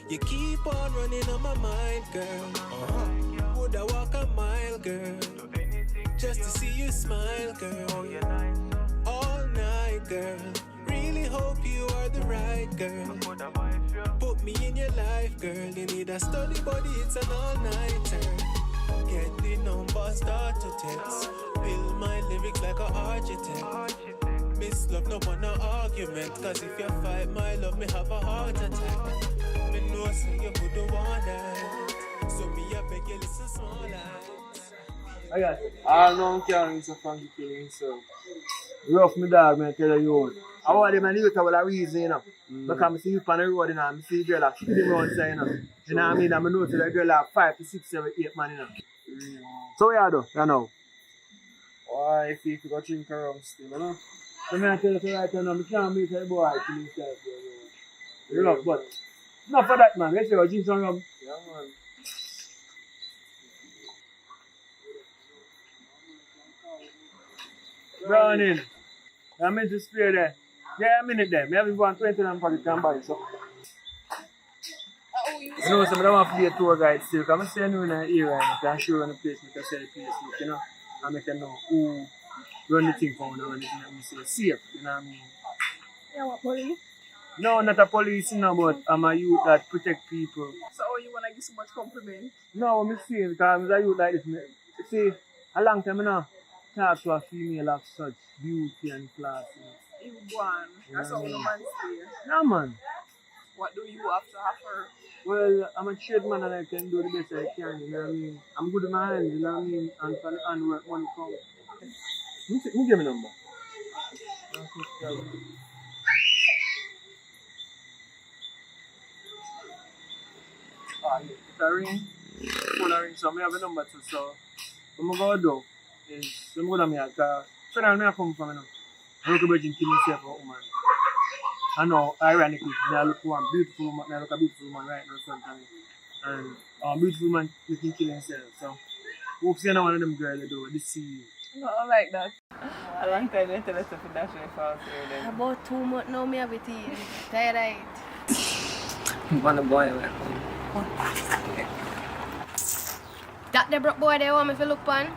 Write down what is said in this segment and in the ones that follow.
You keep on running on my mind, girl. Would I walk a mile, girl, just to see you smile, girl? All night, girl. Really hope you are the right girl. Put me in your life, girl. You need a study body, it's an all-nighter. Get the number, start to text. Build my lyrics like an architect. Miss love, no one no argument. Cause if you fight my love, me have a heart attack. Me know say you couldn't want that. So me I beg you listen small eyes. I got all known carryings of funky feelings, so rough me dog, man, tell you. I want them and you tell a reason, you know. Because I see you on the road, you know, I see girl like spinning around, you know. You know what I mean? I know that girl like 5 to 6, 7, 8 man, you know. So what you do, you know? Why, if you go drink around still, you know? So I tell you right now, I can't meet a boy till you start, you know. But not for that, man. Let's go drink some rum. Yeah, man. Browning. I meant to spray there. Yeah, a minute there. Me have one 20 and for the can buy, so. You know, so I don't want to be a tour guide still. Because I'm staying in the area and I can show you on the place, I can sell the place, you know. And I can know who run the thing for me and everything that me say safe, you know what I mean? Yeah, what police? No, not a police, you know, but I'm a youth that protect people. So you want to give so much compliment? No, I'm saying because I'm a youth like this. You see, a long time now, talk to a female of such beauty and class. You one. That's all the man say. Yeah, man. What do you have to offer? Well, I'm a trade man and I can do the best I can, you know what I mean? I'm good with my hands, you know what I mean? And for the handwork, money come. You give me number. It's a ring. Phone a ring, so I have a number too, so what I'm going to do is, I'm going to make a car. So now I come from, you know. I look at Virgin kill myself for a woman. I know, ironically, I look for one beautiful woman, I look at a beautiful woman right now in front of me. And a beautiful man looking kill himself. So, hope you know one of them girls they do, they see you. No, I like that. A long time they tell us to dash my false here. About 2 months now, me have it in. Tired. One boy. That the broke boy they want me to look on?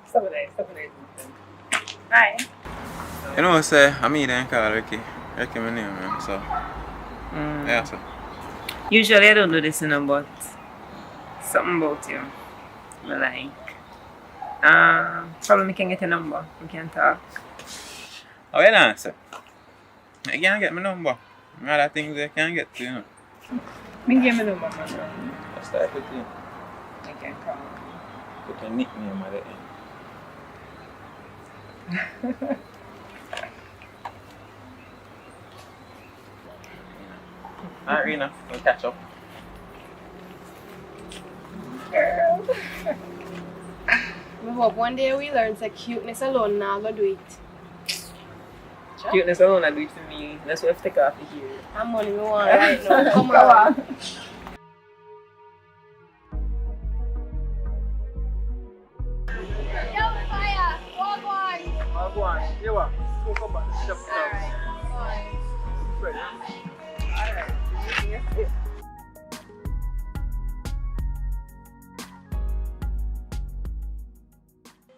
Stop it. Hi. You know, say, I mean, I call Ricky. Ricky, my name, man. So, yeah, so. Usually I don't do this, you know, but something about you I like. Probably we can get a number. We can talk. Oh, you know, sir. You can't get my number. Other things I can't get to, you know. Me give me number, man. Let's start with you. I can call. Put your nickname at the end. Alright, Rena, we'll catch up. Girl. I hope one day we learn that cuteness alone now go do it. Cuteness alone, I do it for me. That's what I have to take off of here. And money we want right now. Come on. Go on. You what? Come back. Alright.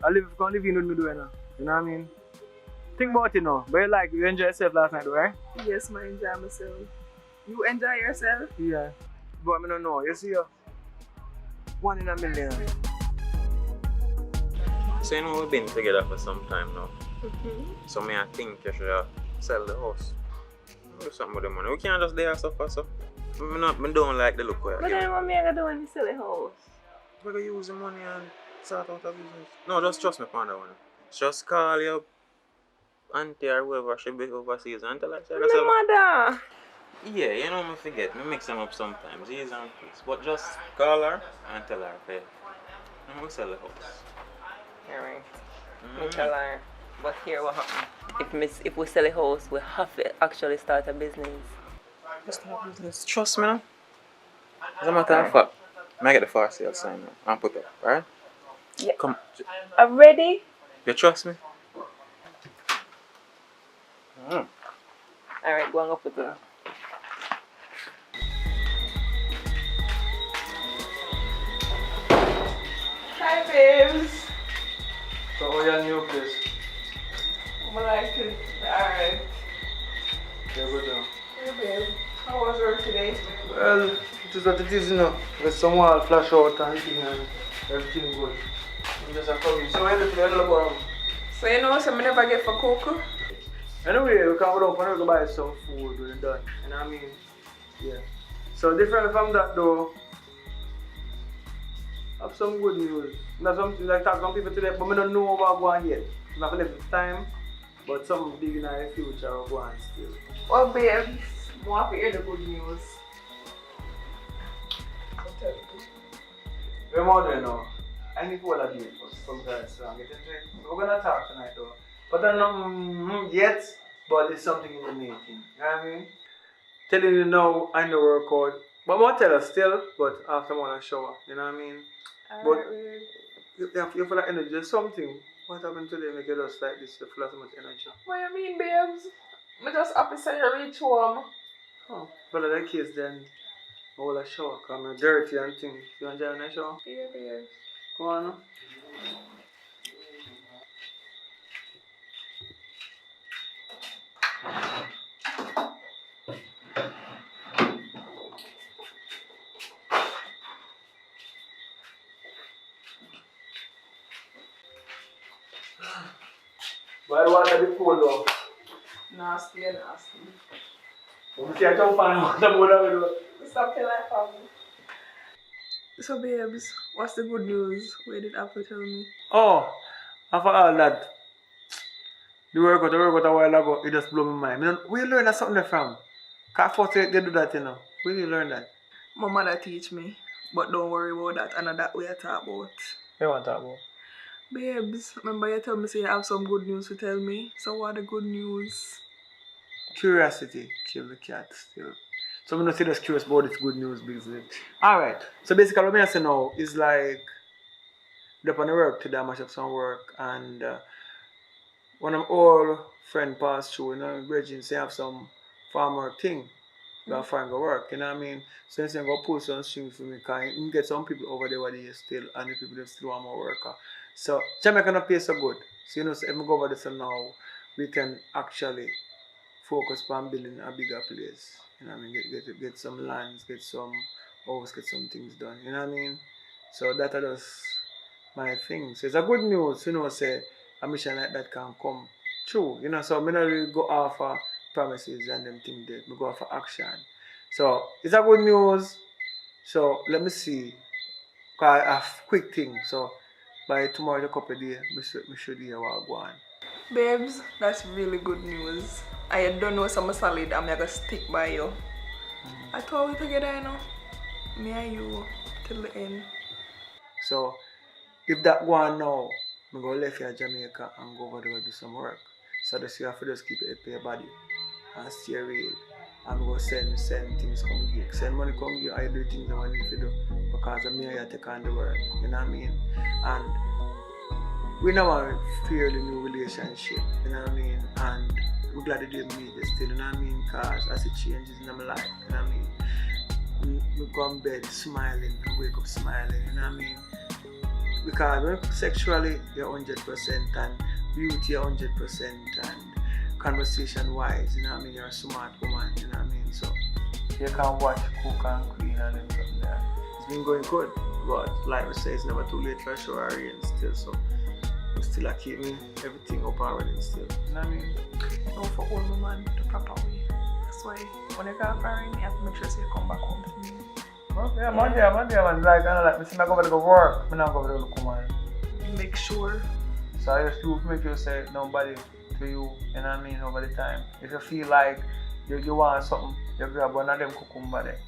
I can't live in with me doing now. You know what I mean? Think about it now. But you enjoy yourself last night, right? Yes, I enjoy myself. You enjoy yourself? Yeah. But I don't know. You see, 1 in a million. So, you know, we've been together for some time now. So, I think you should sell the house. Do something with the money. We can't just there suffer, so. I don't like the look where But then what me I do when we sell the house? We're going to use the money and sort out a business. No, just trust me on that one. Just call your auntie or whoever should be overseas and tell her. My mother. Yeah, you know, I forget. I mix them up sometimes. Easy and quick. But just call her and tell her, okay. And we'll sell the house. Alright. We tell her. But here what happens. If we sell a house, we have to actually start a business. Just start a business. Trust me now. As a matter of fact, I get the fire sale sign now and put up, alright? Yeah. Come. I'm ready. You trust me? Alright, go on up with her. Hi, babes. So how your new place? I like it. Alright. Yeah, good now. Hey, babe. How was work today? Well, it is what it is, you know. There's some wall flash out and thing and everything good. I'm just a coming. So when the hell So you know, so I never get for cocoa? anyway, we can go down and go buy some food when it's done. You know what I mean? Yeah. So different from that though, I have some good news. Not something like talk to some people today, but I don't know about going yet. I'm not left with time, but something big in the future will go on still. Well, babes, I want to hear the good news. So tell me. Remember, you know, I need to hold a date for some guys so I'm getting into it. So we're gonna talk tonight though. But I'm not yet, but it's something in the making. You know what I mean? Telling you now I know work out. But I'm gonna tell her still, but after I'm gonna shower. You know what I mean? But you feel like energy, there's something. What happened today make you just like this? You feel like so much energy. What you mean, babes? I just happy to say you reach home. Oh, but in that case then, I will shower because I'm dirty and things. You want to join a shower? Yeah, babes. Come on now. Why do you want to be cold though? Nasty and nasty. When you see a jump on what I do. Stop telling my family. So, babes, what's the good news? Where did Apple tell me? Oh, after all that, the workout a while ago, it just blew my mind. Where you learn that something from? Because first they do that, you know. Where do you learn that? My mother teach me, but don't worry about that. And that way I talk about. You want to talk about? Babes, remember you told me say you have some good news to tell me. So what the good news? Curiosity kill the cat still. So I'm not say just curious about this good news business. Alright. So basically what I say now is like up on the work today I mash up some work and one of my old friend passed through, you know, Virgin say have some farm work thing. Go find go work, you know what I mean? So I'm go pull some strings for me because you get some people over there where still and the people that still want more worker. So Jamaican not pay so good. So you know, so if we go over there now, we can actually focus on building a bigger place. You know what I mean? Get some lands, get some houses, get some things done. You know what I mean? So that are just my thing. So it's a good news, you know, say a mission like that can come true. You know, so I don't really go off of promises and them things there. I go off of action. So it's a good news. So let me see. Cause I have quick thing. So by tomorrow, a couple of days, I should hear what I go on. Babes, that's really good news. I don't know some solid. I'm gonna stick by you. I thought we together, you know. Me and you till the end. So if that go on now, I'm going to leave here in Jamaica and go over there and do some work. So just you have to just keep it to your body and stay real. I'm going to send things come give. Send money come give, I do things I need to do. Because I'm here to take on the world. You know what I mean? And we now have a fairly new relationship. You know what I mean? And we're glad that they meet it still. You know what I mean? Because as it changes in my life. You know what I mean? We go on bed smiling and wake up smiling. You know what I mean? Because when sexually you're 100% and beauty you're 100% and conversation wise, you know what I mean, you're a smart woman, you know what I mean, so you can watch, cook and clean and then from there. It's been going good, but like we say, it's never too late for sure and still, so we still are keeping everything up and running still, you know what I mean? No, for all the man the proper way. That's why when you go foreign, you have to make sure you come back home to me. Yeah, Monday, man. Like, I see me go over to go work, I'm not going to look man. Make sure. So I just do make you say nobody to you, you know what I mean, over the time. If you feel like you want something, you grab one of them cucumber there.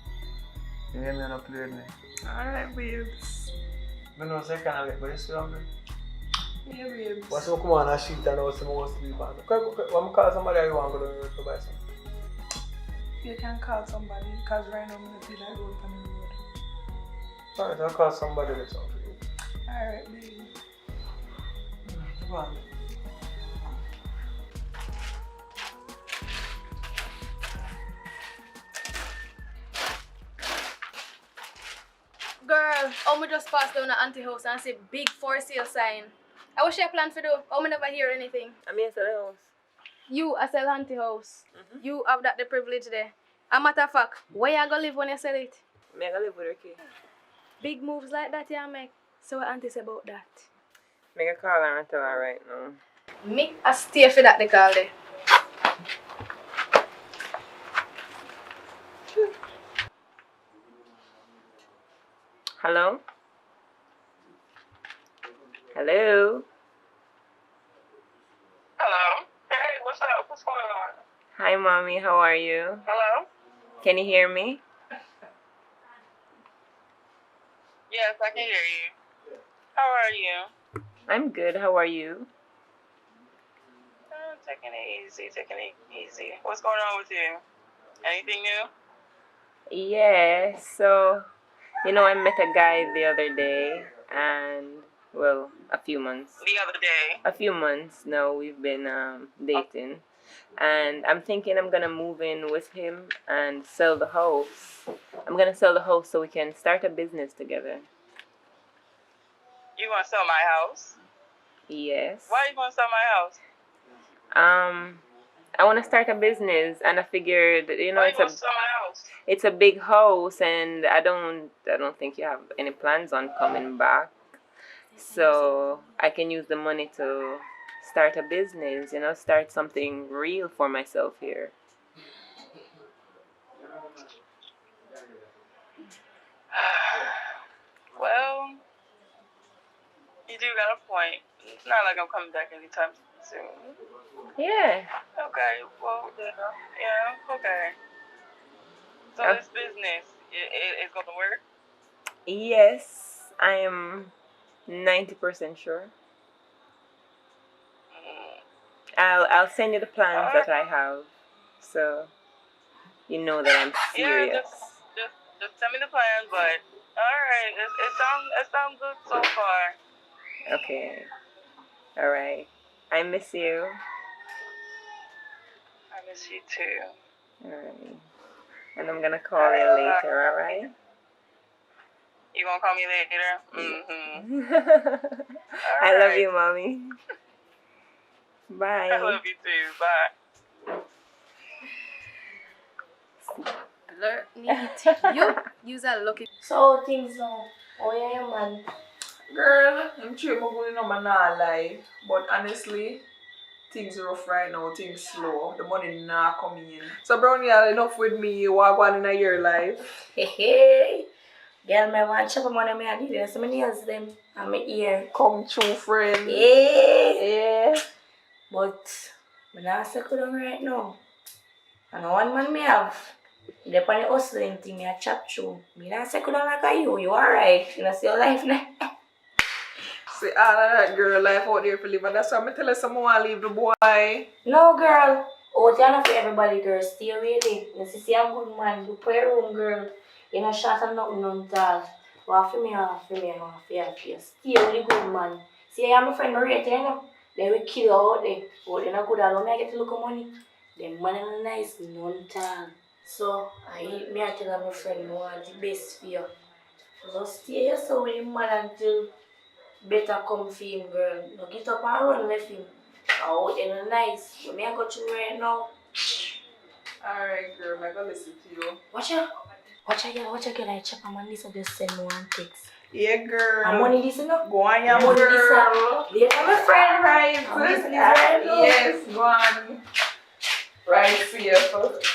You hear me and play with me. Alright, babes. I know say kind of late, but you still hungry? Yeah, babes. What's up, come on a sheet and now some more sleep on. When I call somebody, you want to go to buy something? You can call somebody, because right now I'm going to feel like going on the road. Alright, I'll call somebody that's on for you. Alright, baby. Come on. Girl, I just passed down the auntie house and see big for sale sign. I wish I plan for do. I never hear anything. I mean, sell the house. You a sell auntie house. You have that the privilege there. A matter of fact, where you gonna live when you sell it? Me I live with her kid. Big moves like that you make. So what auntie say about that? Make a call her and tell her right now. Me a stay for that they call there. Hello? Hello? Hello. Hey, what's up? What's going on? Hi, Mommy. How are you? Hello? Can you hear me? Yes, I can hear you. How are you? I'm good. How are you? Oh, taking it easy. What's going on with you? Anything new? Yeah, so, I met a guy the other day, and, well, a few months. The other day. A few months now we've been dating, and I'm thinking I'm gonna move in with him and sell the house. I'm gonna sell the house so we can start a business together. You want to sell my house? Yes. Why are you going to sell my house? I want to start a business, and I figured, Why you going to sell my house? it's a big house, and I don't think you have any plans on coming back. So I can use the money to start a business, start something real for myself here. Well, you do got a point. It's not like I'm coming back anytime soon. Yeah. Okay, well, yeah, okay. So this business, it's going to work? Yes, I am 90% sure. I'll send you the plans that I have, so you know that I'm serious. Yeah, just send me the plans. But all right, it sounds good so far. Okay. All right. I miss you. I miss you too. All right. And I'm gonna call you later. All right. You gonna call me later? I love you, Mommy. Bye. I love you too. Bye. Use a lucky. So things now. Oh yeah, man. Girl, I'm sure I'm going on my nah lie. But honestly, things rough right now, things slow. The money not coming in. So Brownie, all enough with me, what going in your life? Hey. Girl, me want chop money me and you. So many years them and me ear. Come true, friend. Yeah. But me not settle down right now. And one man me have. The funny hustling thing me a chop through. Me not settle down like you. You alright? You know see your life now. See all of that girl life out there for live, and that's why I tell her someone want to leave the boy. No girl. Oh, it's not for everybody, girl. Stay away there. You see a good man. You play room, girl. You know, shot and nothing on tall. What for me, Stay with the good man. See, I am a friend, Maria, you know. They will kill you out there. But they're not good at all. I get to look at money. Them man are nice, none tall. So, I tell my friend, I want the best for you. So, stay yourself with him, man, until better come for him, girl. No get up and run with him. Oh, they're nice. But I got you right now. Alright, girl, I'm gonna listen to you. Watch out, girl. I check my money, so just send me one text. Yeah, girl. I'm money this, you know? Go on, yeah, Money this, girl. later, my friend. Right. I'm listening right now. Yes, go on. Right, see you first.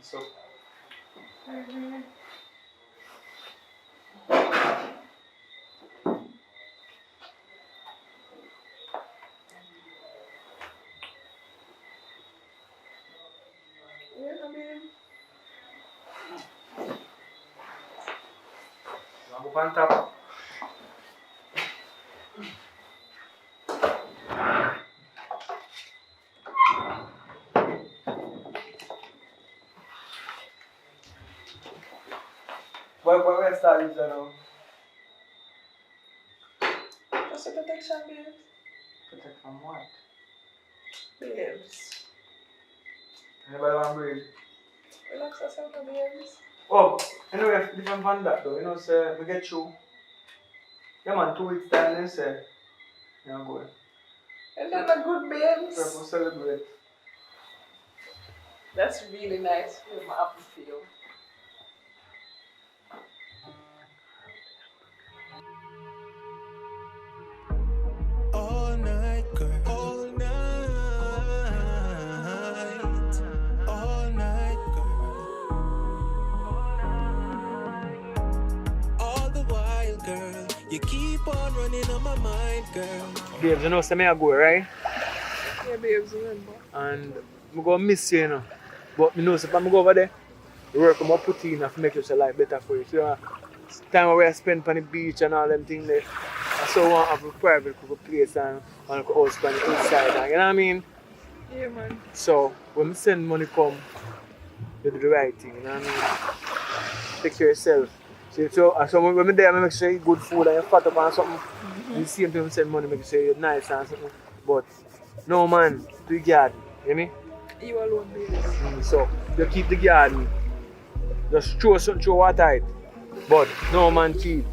So. Yeah, I mean, Up on top. What start is that now? What's the protection, babes? Protect from what? Babes. Anybody want breathe? Relax yourself, babes. Oh, anyway, different from that though, you know, say, we get through. Yeah man, 2 weeks time, then say, you know, go. And then a good babes. We'll celebrate. That's really nice. Make my happy feel. All night, girl. All night. All night, girl. All the while, girl. You keep on running on my mind, girl. Babes, you know, say me I go, right? Yeah, babes, remember. And I'm going to miss you, you know. But I know, so if I go over there, the work I'm going to put in to make your life better for you. So, time where I spend on the beach and all them things there, I so want to have a private place and a house on the inside. And, you know what I mean? Yeah, man. So, when I send money come, you do the right thing, you know what I mean? Take care of yourself. So when I'm there, I make sure you eat good food and you're fat up and something. And the same time I send money, make sure you're nice and something. But, no man, do the garden, you know? You alone, babes. So, you keep the garden. Just throw something through water it. But, no man cheat.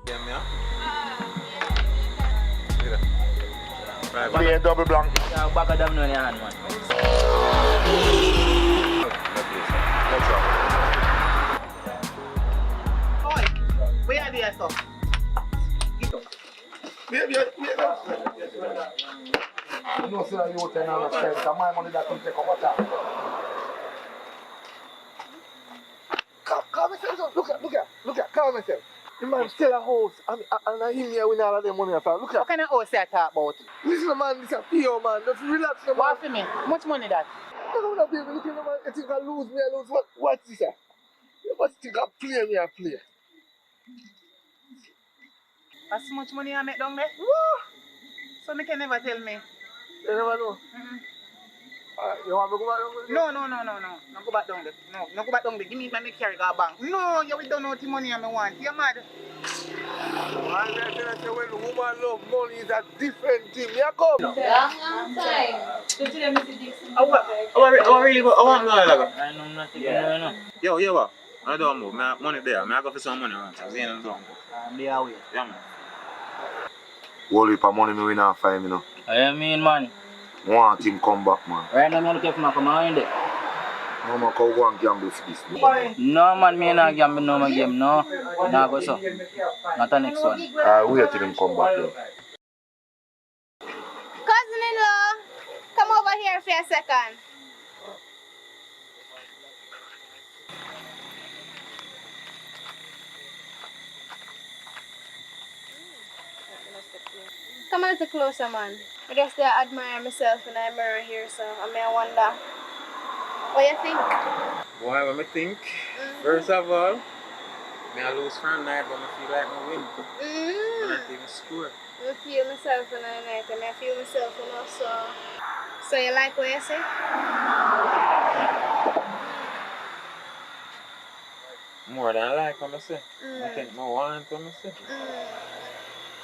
Yeah, me, huh? Be a double blank. Yeah, back of them in your hand, man. Oi, where are they stuff? Get up. You know, sir, you can understand. So my money that can take over time. Calm yourself. Look at, calm yourself. The man sell a house and I him here with all of them money. Look at. What kind of house you talk about? Listen, man, this is a PO, man. Just relax, man. What for me? How much money that? I don't know, baby. Look at the man. You think I lose me, I lose. What's this, sir? You must think I play. That's how much money I make down there? So you can never tell me. You never know. You want me to go back down there? No. Don't go back down there. No go back down there. Give me my carry go bank. No, you don't know the money I want. You're mad. I say when the woman love money is a different thing. You come. Long time. Don't you let me see Dixon? I want no. I know nothing. No. Yo, what? I don't move. My money there. I go for some money around. So, you know, They are weird. yeah, man. Whole heap of money me win and find, you know. I mean, man. Want him come back, man. Right now, I'm looking for my command. No man can go and gamble for this. No, man, me not gamble no more game, no. Nah, go so. Not the next one. Wait till him come back there. Cousin-in-law, come over here for a second. Come a little closer, man. I just admire myself in the mirror here, so I wonder what you think. Boy, what I think, first of all, I lose from night, but I feel like I win. I'm not even score. I feel myself in the night, and I feel myself, you know, so you like what you say? More than I like what I say. I think more want what I say.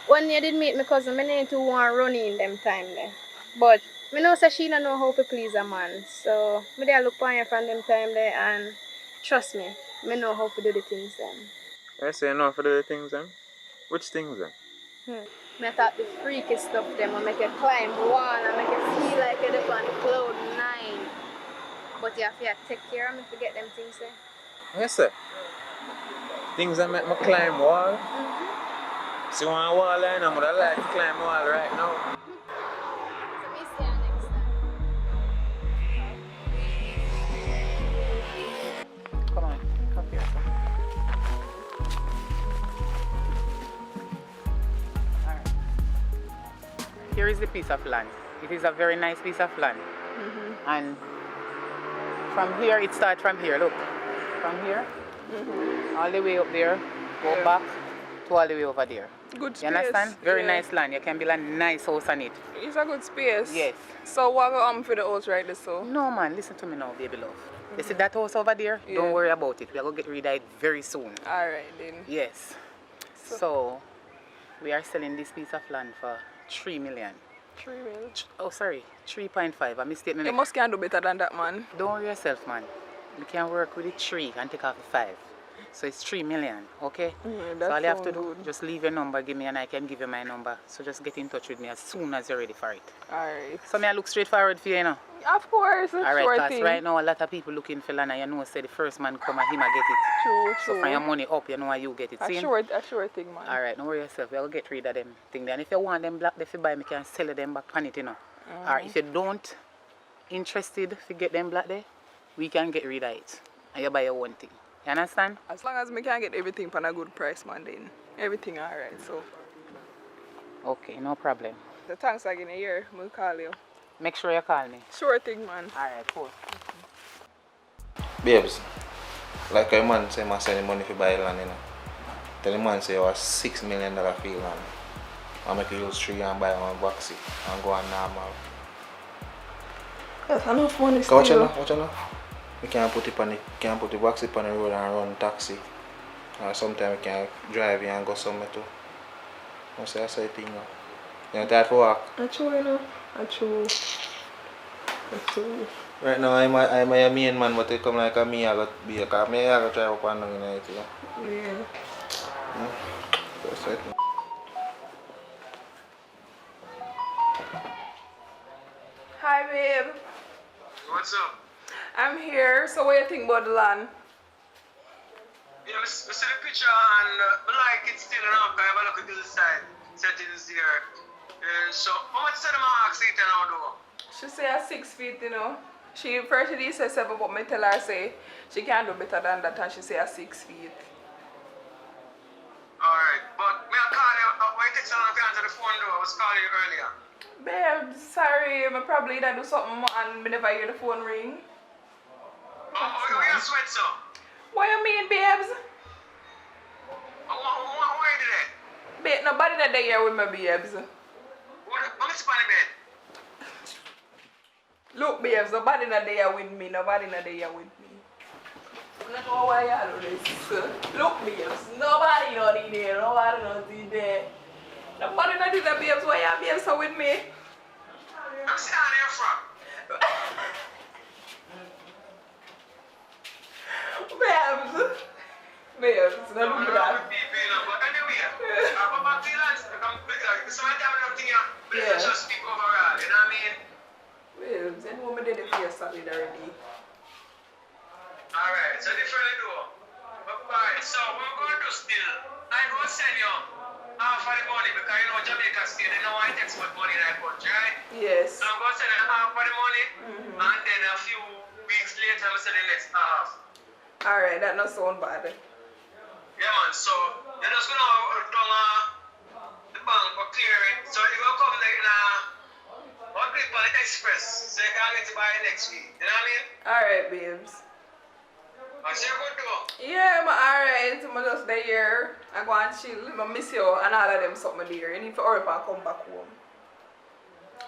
When you did meet my cousin, I need to want running them time there. But I know that she don't know how to please a man. So I did look on you from them time there and trust me, I know how to do the things then. I say no for the things then? Which things then? I thought the freaky stuff them will make you climb one and make you feel like you're up on cloud 9. But you have to take care of me to get them things there. Yes, sir. Things that make me climb wall. See one wall line, I'm gonna like to climb wall right now. So we see you next time. Come on, come here. Alright. Here is the piece of land. It is a very nice piece of land. And from here, it starts from here. Look, from here, All the way up there, go Yeah. back to all the way over there. Good space. You understand? Very yeah. nice land. You can build a nice house on it. It's a good space. Yes. So what go for the house right there, so? No man, listen to me now, baby love. You see that house over there? Yeah. Don't worry about it. We are going to get rid of it very soon. Alright then. Yes. So, we are selling this piece of land for 3 million. 3 mil. Oh, sorry, 3.5. I mistake me. You must can do better than that, man. Don't worry yourself, man. We can work with the 3 and take off the 5. So it's 3 million, okay? So all you have to do, just leave your number, give me, and I can give you my number. So just get in touch with me as soon as you're ready for it. Alright. So may I look straightforward for you, you know? Of course, that's Alright, sure because thing. right now a lot of people looking for land, and you know, say the first man come and him a get it. True, So true. from your money up, you know how you get it. A See? sure thing, man. Alright, don't worry yourself. We'll get rid of them thing there. And if you want them black, if you buy me, can sell them back on it, you know. Or if you don't interested if you get them black there, we can get rid of it. And you buy your own thing. You understand? As long as me can get everything for a good price, man, then everything alright, so. Okay, no problem. The thanks again a year, we'll call you. Make sure you call me. Sure thing, man. Alright, cool. Babes, like a man say, I send the money for buy land, you know. Tell the man say, it was $6 million field land. I make you use 3 and buy one boxy and go on normal. That's enough money Watch still. out, watch out. We can't put it on the, can't put the boxy on the road and run taxi. Or sometimes we can drive here and go somewhere too. I say that's the thing now. You know that for walk? I true, you know. I true. Right now I'm a main man, but they come like a me, I got be a car. Me I got drive up and down in it, you know. Yeah. That's it. Hi, babe. What's up? I'm here. So what do you think about the land? Yeah, I see the picture and I like it still enough. I have a look at the side settings there. So how much time I ask it now though? She say a 6 feet, you know. She first she say 7, but me tell her say she can do better than that, and she say a 6 feet. Alright, but may I call you? Why you text me on the phone though? I was calling you earlier. Babe, sorry, I probably that do something and me never hear the phone ring. Oh, you sweat so? What you mean, babes? Why you do that? Babe, nobody that day here with me, babes. What is funny bed? Look, babes, nobody not there with me. Nobody not there with me. I don't know why y'all do this. Look, babes, nobody not in there. Nobody not in there. Nobody not in there, babes. Why y'all babes are with me? I'm saying where you from? Babes. Babes, don't do that. But anyway, I'm about to land. So I tell you something here. But let's just speak overall, you know what I mean? Babes, you know me did it for your solid already. Alright, so different door. Alright, so we're going to still. I'm going to send you half of the money because you know Jamaica still, they know I take so much money in that country, right? Yes. So I'm going to send you half of the money and then a few weeks later I'm send the next half. Alright, that not sound bad. Yeah man, so you're just going to down the bank for clearing. So you're going to come like one click on the express so you can get it by next week. You know what I mean? Alright, babes. I say good though. Yeah, I'm alright. I'm just there. I go and chill. I miss you and all of them something there. You need to hurry up and come back home.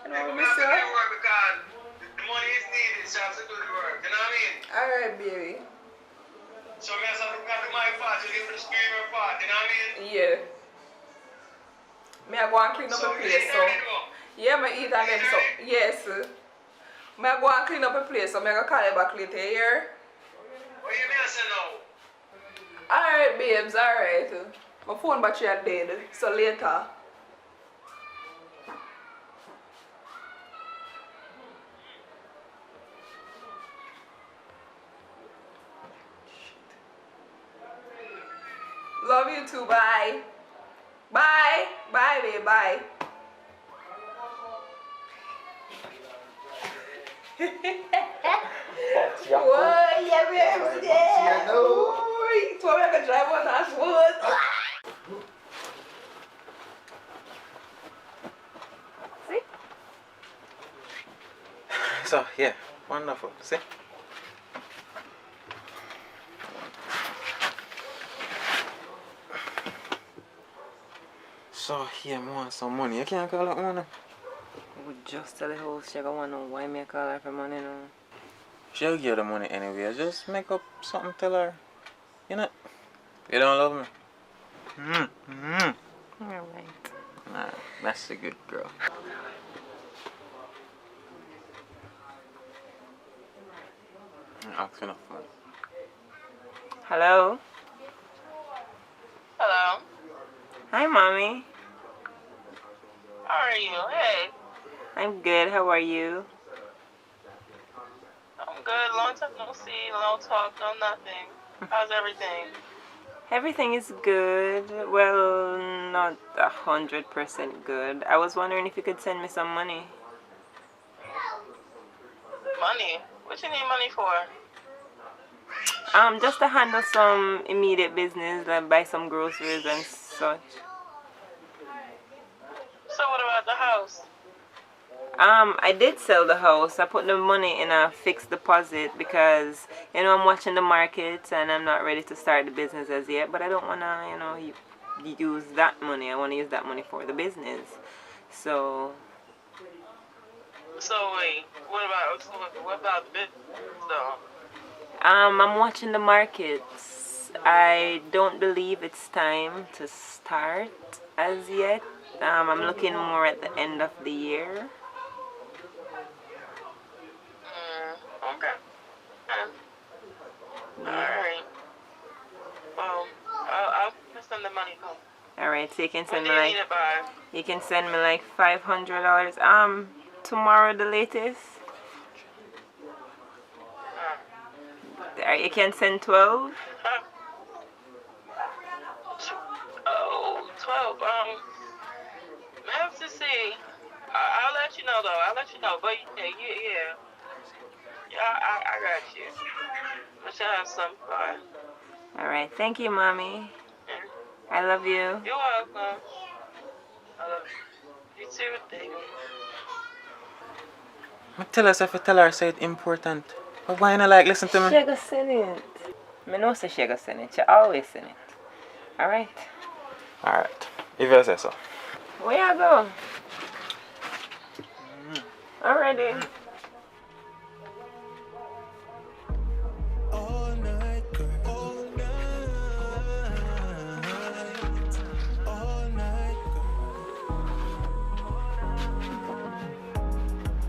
You know, I miss you. Work because the money is needed, so I have to do the work. You know what I mean? Alright, baby. So I have to look at my part, you give the screamer part, you know what I mean? Yeah. Me I go and clean up the place, so. Yeah, I eat and then so. Yes. Me I go and clean up the place, so I go call you back later, here. What you mean I say no? Alright, babes, alright. My phone battery is dead, so later. Love you too, bye. Bye. Bye, babe, bye. Whoa, yeah, babes, yeah. Ooh, so I can drive on that wood. See? So, yeah, wonderful. See? So, yeah, I want some money. You can't call that money. I would just tell the host she don't want to know why me call her for money now. She'll give the money anyway. Just make up something, tell her. You know, you don't love me. Alright. Nah, that's a good girl. Ask enough money. Hello? Hello. Hi, Mommy. How are you? Hey. I'm good. How are you? I'm good. Long time no see, no talk, no nothing. How's everything? Everything is good. Well, not 100% good. I was wondering if you could send me some money. Money? What you need money for? Just to handle some immediate business, like buy some groceries and such. So what about the house? I did sell the house. I put the money in a fixed deposit because, I'm watching the market and I'm not ready to start the business as yet. But I don't want to, use that money. I want to use that money for the business. So wait, what about the business though? I'm watching the markets. I don't believe it's time to start as yet. I'm looking more at the end of the year. Okay. Alright. Well, I'll send the money home. Alright, so you can send When do you need it by? You can send me like $500. Tomorrow the latest. You can send 12. Oh, 12. I have to see. I'll let you know though. I'll let you know. But yeah. I got you. But you have some fun. Alright, thank you, Mommy. I love you. You're welcome. I love you. You too, baby. Tell us if you tell her say it's important. But why not like listen to me? She go send it. I know say she go send it. She always send it. Alright? Alright. If you say so. Where you go? Alrighty. All night, girl. All night, girl.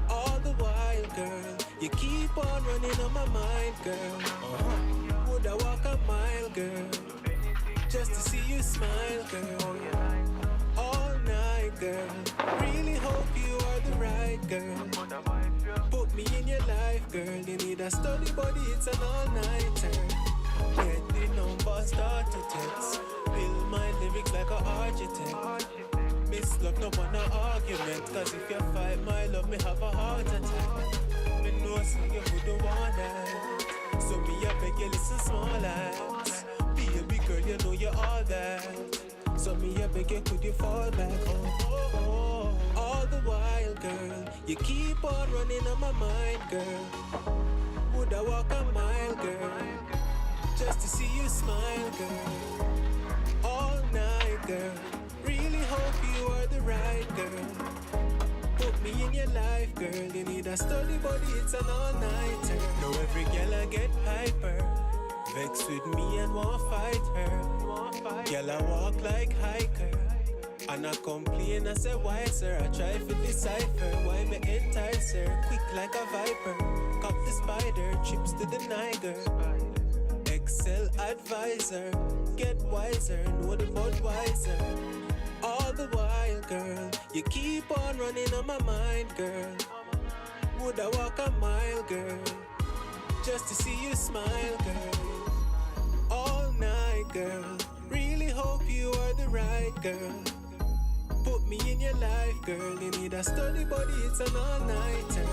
All the while, girl, you keep on running on my mind, girl. Would I walk a mile, girl, just to see you smile, girl? All night, girl. Really hope you are the right girl. Put me in your life, girl. You need a study body, it's an all-nighter. Get the number, start to text. Build my lyrics like an architect. Miss love, no one no argument. Cause if you fight my love, me have a heart attack. Me know so you wouldn't want that. So me I beg you listen small ass. Baby girl, you know you're all that. So me I beg you, could you fall back? All the while, girl, you keep on running on my mind, girl. Would I walk a mile, girl, just to see you smile, girl? All night, girl. Really hope you are the right girl. Put me in your life, girl. You need a study body, it's an all-nighter. Now every girl I get hyper, vex with me and won't fight her. Girl I walk like hiker, and I complain, I say why sir. I try to decipher why me entice her. Quick like a viper, cop the spider, trips to the Niger. Excel advisor, get wiser, know the Budweiser. All the while, girl, you keep on running on my mind, girl. Would I walk a mile, girl, just to see you smile, girl? All night, girl, really hope you are the right girl. Put me in your life, girl. You need a study body, it's an all-nighter.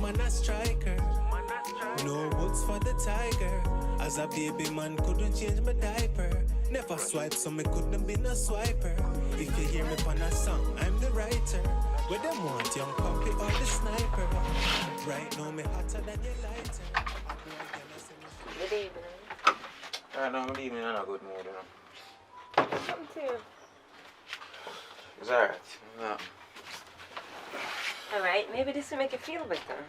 Man a striker, no boots for the tiger. As a baby man, couldn't change my diaper. Never swipe, so me couldn't be no swiper. If you hear me on a song, I'm the writer. Where them want, young puppy or the sniper? Right now, me hotter than your lighter. Good evening. Right now, I'm leaving in a good mood, Come too. It's alright. No. Alright, maybe this will make you feel better.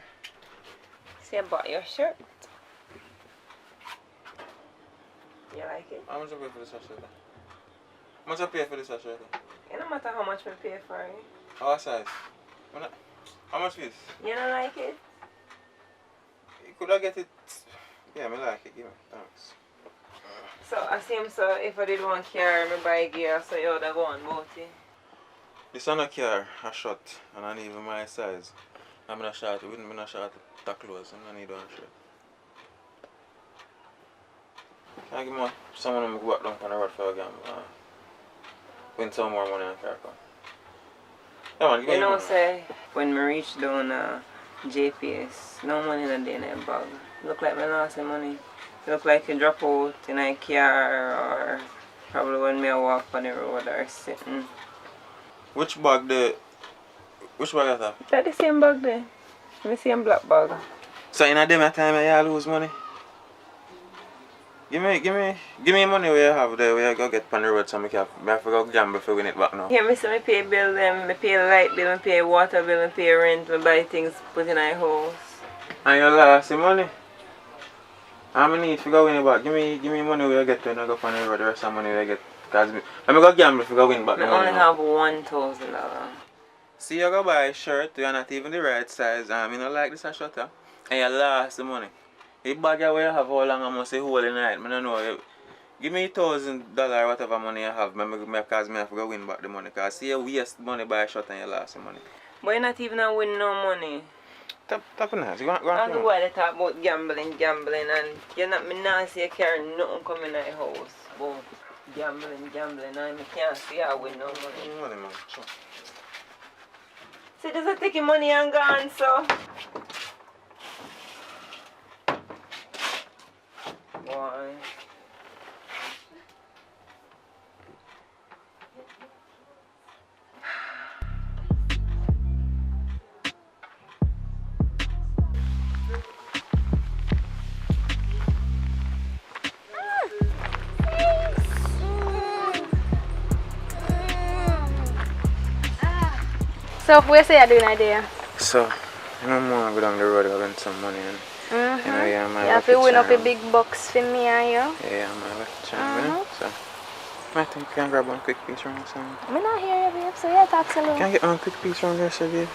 See, I bought your shirt. You like it? How much you pay for this shirt? How much you pay for this shirt? It don't matter how much we pay for it. What size? How much is? You don't like it? You could have get it. Yeah, I like it. Give me. Thanks. So I seem so if I did want car, I buy gear, so you would have gone about it. This is not a car, a shot, and I need even my size. I'm not short, we wouldn't be not short to clothes, and I need one shirt. Can I give me someone who go back down on the road for a game? Win some more money on car. Yeah, man, give me You know, money. say, when I reach down JPS, no money in the bag. Look like I lost the money. Look like you drop out in a car or probably when I walk on the road or sitting. Which bag is that? Is that the same bag there? The same black bag. So in a them time you lose money? Give me money where you have there where you go get on the road so I have to go gamble to win it back now. Yeah, I pay bill them, I pay light bill, I pay water bill, I pay rent, I buy things put in my house. And you lost the money? How many need to go win it back? Give me money where you get when I go on the road, the rest of the money where you get. Because I'm going to gamble if you go win back I the money. only have $1,000. See, you go buy a shirt, you're not even the right size, you don't like this shirt, and you lost the money. The bag where you have how long I must say hold in night, I don't know. Give me $1,000 whatever money you have, because I have to go win back the money. Because see, you waste money buy a shirt and you lost the money. But you're not even win no money. Tap on that. Go on. I'm the one that talk about gambling, and you're not, me not see you carry nothing coming in the house. But gambling, and I can't see I win no money. Money, man. Sure. See, just take your money and gone, so. Boy. So, where say you're doing idea? So, you know, more go down the road and win some money. And, you know, yeah, my You have to win up a big box for me and you. Yeah, my left channel, you know? So, I think you can grab one quick piece from somewhere. I'm not here, babe, so yeah, talk to you. Can I get one quick piece from there, so babe?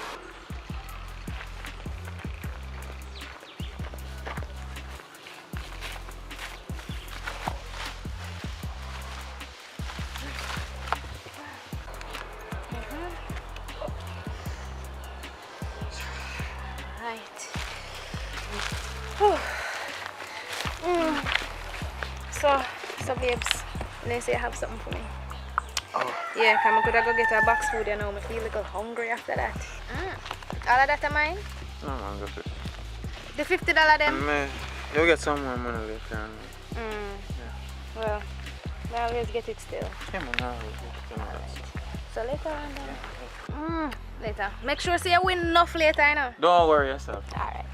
So babes, they say you have something for me. Oh. Yeah, come I could go get a box food, you know, I feel a little hungry after that. All of that are mine? No, man, go for it. The $50 them? You'll get some more money later on. Yeah. Well, I always get it still. Yeah, man, I always get it. So later on then. Later. Make sure you win enough later, you know. Don't worry yourself. Alright.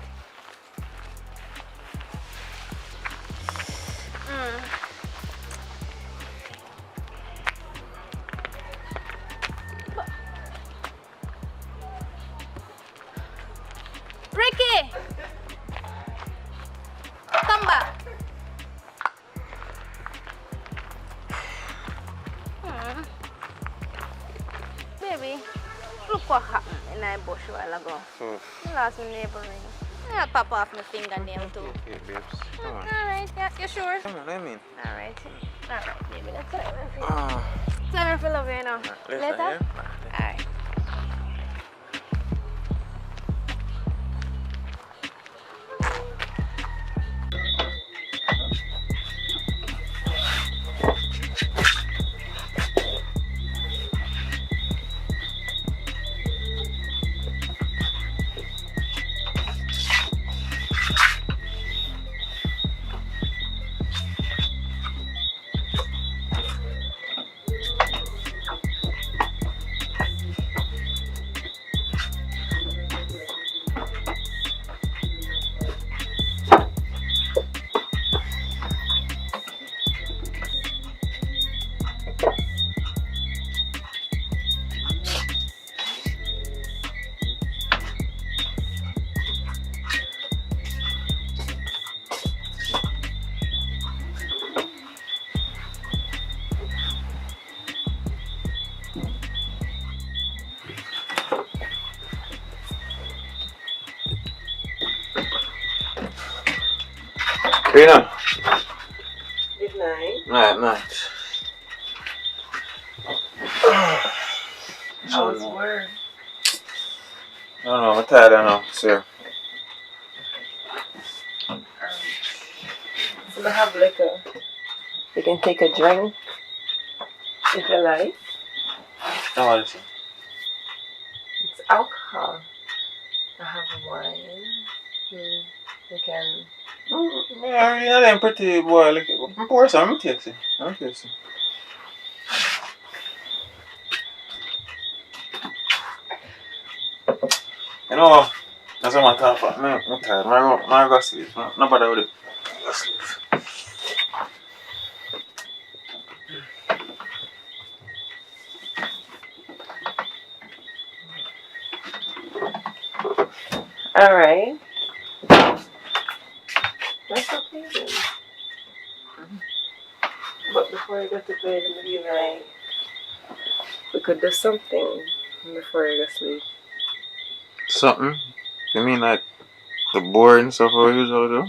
Ricky! Come back. Baby, look what happened in that bush a while ago. You lost my neighbor ring. I'll pop off my fingernail too. Okay, babes. Come on. Alright, yeah, you sure? Come on, I mean. Alright, baby, that's alright. Sorry for love you now. Later? Yeah? Alright. Rina. Good night. Night. How's work? I don't know, I'm tired now, sir. So I have liquor. You can take a drink if you like. No, what is it? It's alcohol. I have wine. You can. Yeah, Rina, them pretty boy. Like, pour some, I'm tasting. You know, that's what I'm talking about. I'm tired. I'm going to sleep. No bother with it. Go sleep. Alright. That's okay then. But before I go to bed, maybe like we could do something before I go to sleep. Something? You mean like the boring stuff we usually do?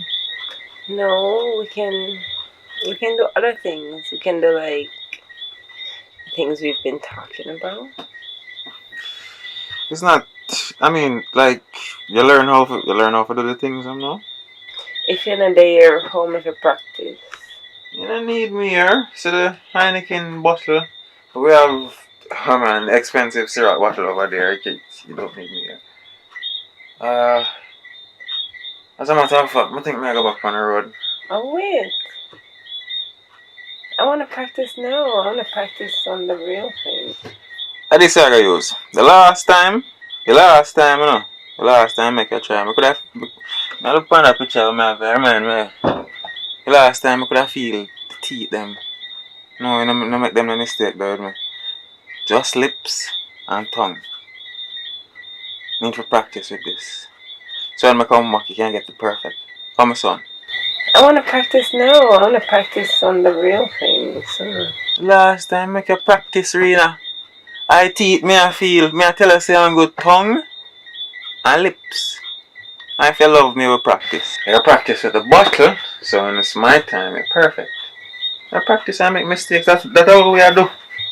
No, we can do other things. We can do like things we've been talking about. It's not. I mean, like you learn how to do the things, you know. If you're not there, home if you practice. You don't need me here. See the Heineken bottle. We have man, expensive syrup bottle over there. You don't need me here. As a matter of fact, I think I go back on the road. Oh wait. I want to practice now. I want to practice on the real thing. This I gotta use. The last time, you know. The last time I could try. I could have. I look on that picture of my remind me. The last time I could have feel the teeth them. No, no make them no mistake there with me. Just lips and tongue. Need to practice with this. So when I come back, you can get it perfect. Come, son. I want to practice now. I want to practice on the real thing. So. Last time I could practice, Rina. I teeth me I feel. Me I tell her say I'm good tongue and lips. And if you love me, we practice. I practice with the bottle, so when it's my time, it's perfect. I practice and make mistakes. That's all we do.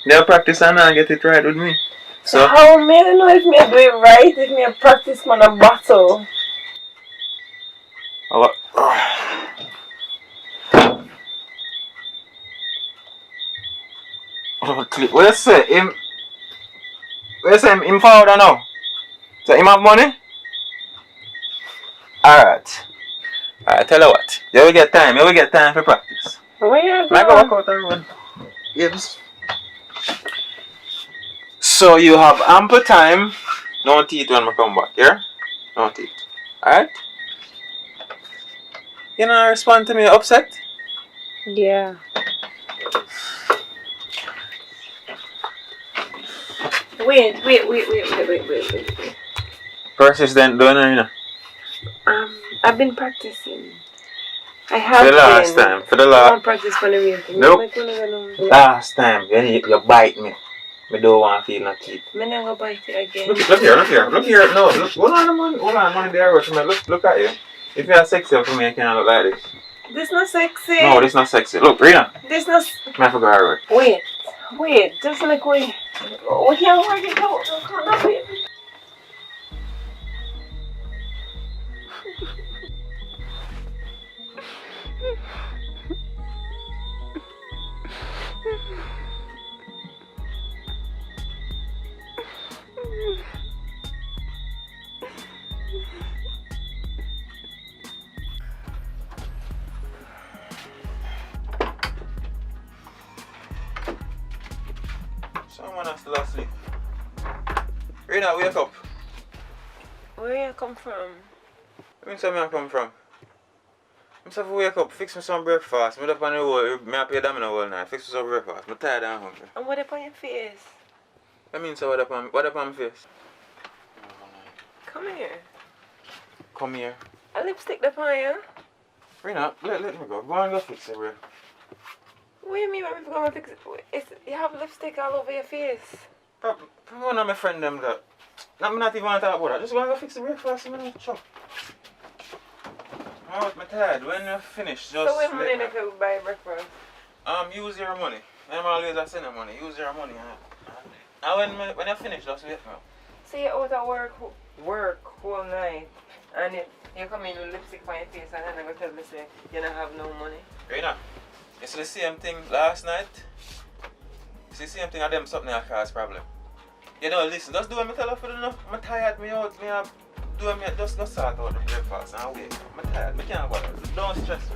They practice and I get it right with me. So how may I know if me do it right if me practice on a bottle? what you say? Him forward or now? So him have money? Alright, tell you what. You will get time for practice. Where you I go back out the road. Yes. So you have ample time. No teeth when I come back, yeah? No teeth. Alright? You know, respond to me upset? Yeah. Wait. Persistent doing it, you know. I've been practicing. I have For the last time. For the last. I want to practice for the real thing. Nope. Last time, you bite me. I don't want to feel no teeth. I'm not going to bite it again. Look here. No, look. Hold on, man. There, look at you. If you are sexy for me, I can't look like this. This not sexy. No, this not sexy. Look, Rina. This not. I forgot her. Wait. Just like we can't work it out. Someone is still asleep. Rina, wake up. Where you come from? Where say I come from? I'm supposed to wake up, fix me some breakfast. I'm up on the wall, I pay them all night. Fix me some breakfast. I'm tired and hungry. And what up on your face? I mean, so what up on my face? Come here. Come here. A lipstick up on you? Rina, let me go. Go and go fix it, bro. What do you mean I'm going to fix it? You have lipstick all over your face. One of my friend them that. I'm not even want to talk about that. Just go and go fix the breakfast and I'm chop. I'm tired. When you finish, just So when let money me. if you buy breakfast? Use your money. I'm always sending money. Use your money. And when you finish, just wait me. So you're out of work whole night, and you come in with lipstick on your face, and then you go tell me say you don't have no money. Rina, it's the same thing last night. It's the same thing of them something that cause problem. You know, listen, just do what I tell you for the enough. I'm tired, me out, me have do me just go sort out the breakfast and wait. I'm tired, me can't bother. Don't stress me.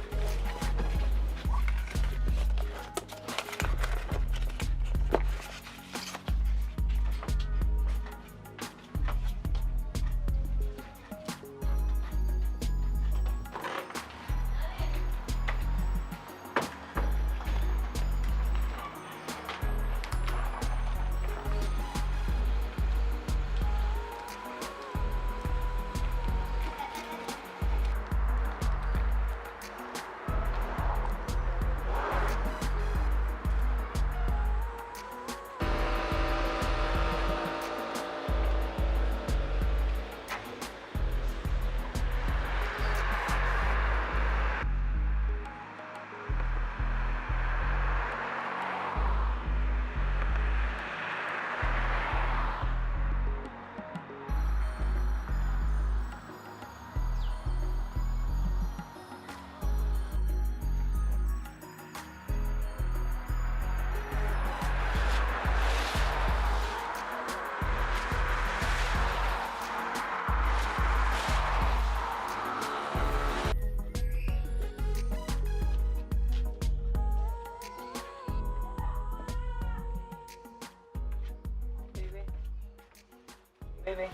Baby.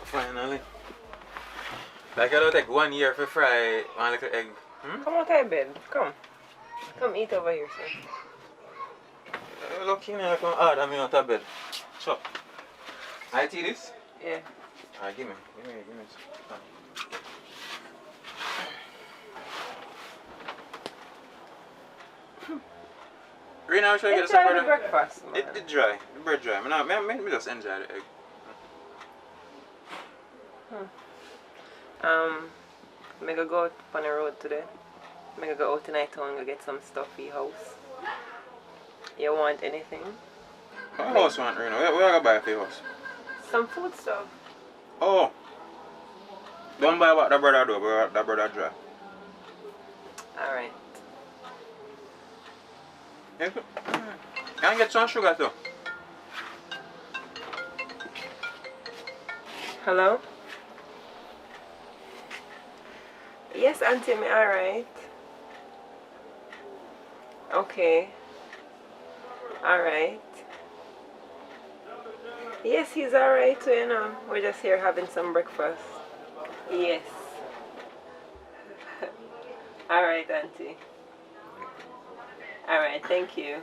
Finally. Like it'll take 1 year for fry one little egg. Come out of bed. Come. Come eat over here, sir. Look in here, come order me out of bed. Chop. I eat this? Yeah. Alright, give me. Right now, should I get a Enjoy separate? the breakfast, man. It dry. The bread dry. Me just enjoy the egg. Me go out on the road today. Me go out tonight and go get some stuff for your house. You want anything? What house want right now? Where I go buy for your house? Some food stuff. Oh. Don't buy what the brother do, but the brother dry. Alright. Yeah. Can I get some sugar too? Hello? Yes, auntie, me alright. Okay. Alright. Yes, he's alright too, you know. We're just here having some breakfast. Yes. Alright, auntie. Alright, thank you.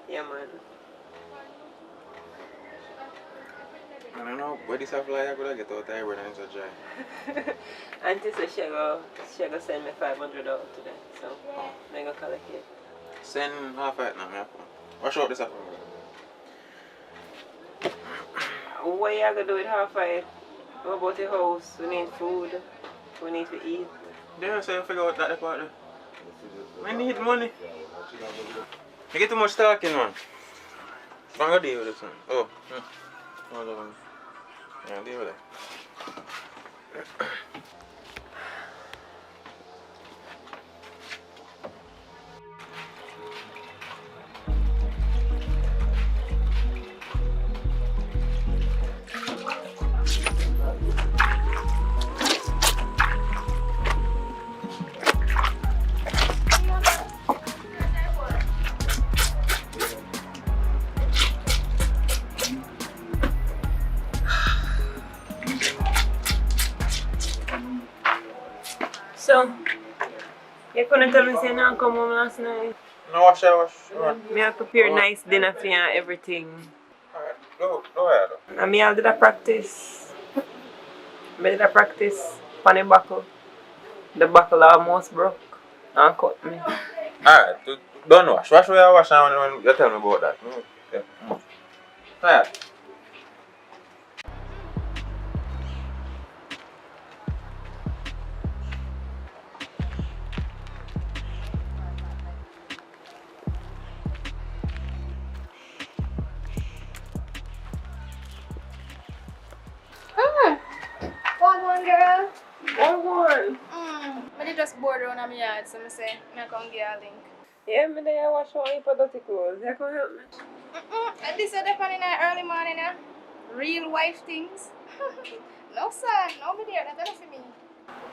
Yeah, man. I don't know, where this have like I could get out there when it's a dry. Auntie said she go send me 500 out today, so I go collect it. Send half it now, man. Wash out this up. What you gonna do with half it? What about the house? We need food. We need to eat. Yeah, so you figure out that part there. I need money. You get too much talking, man. I'm gonna deal with this one. Oh, hold on. Yeah, deal with it. So, you couldn't tell me say you not come home last night? No, wash. Me have prepared nice dinner for you and everything. Alright, go ahead. And me all did a practice. Me did a practice on the buckle. The buckle almost broke and cut me. Alright, don't wash. Wash where you wash when you tell me about that. Yeah. Alright. on, girl. One. I just bored around my yard, so I say, I come get a link. Yeah, me there wash all your dirty clothes. You can help me. And this is the fun in the early morning, real wife things. No, sir, no, me there, that's for me.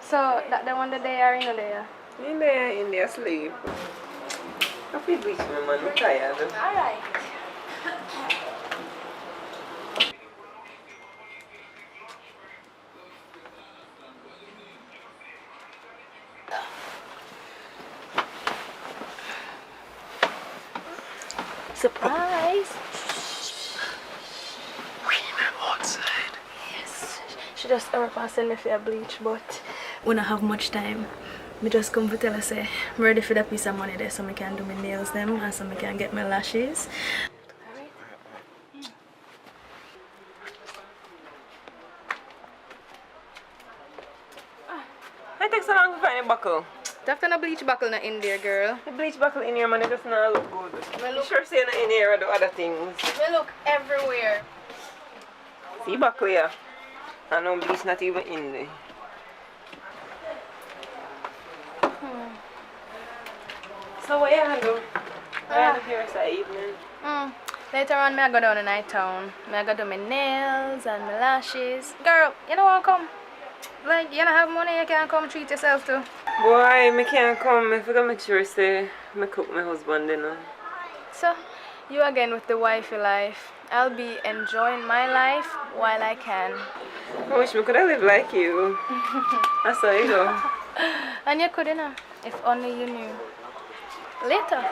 So, that the one that they are in there? In there sleep. I feel bleach, my man. I'm tired. Alright. Surprise! Outside. Yes. She just ever send me for a bleach, but we don't have much time. Me just come to tell her say I'm ready for that piece of money there so I can do my nails them and so I can get my lashes. Why take so long to find a buckle? There's no bleach buckle not in there, girl. The bleach buckle in here, man, it does not look good. Me You look, sure say not in here or the other things. me look everywhere. See buckle here. And no bleach not even in there. So what you handle? I do here this evening. Later on, I go down to night town. I go do my nails and my lashes. Girl, you don't want to come? Like, you don't have money, you can't come treat yourself too. Boy, I can't come. I forgot make sure say I cook my husband dinner. So, you again with the wifey life. I'll be enjoying my life while I can. I wish we could have lived like you. That's how you go. And you could, if only you knew. Later.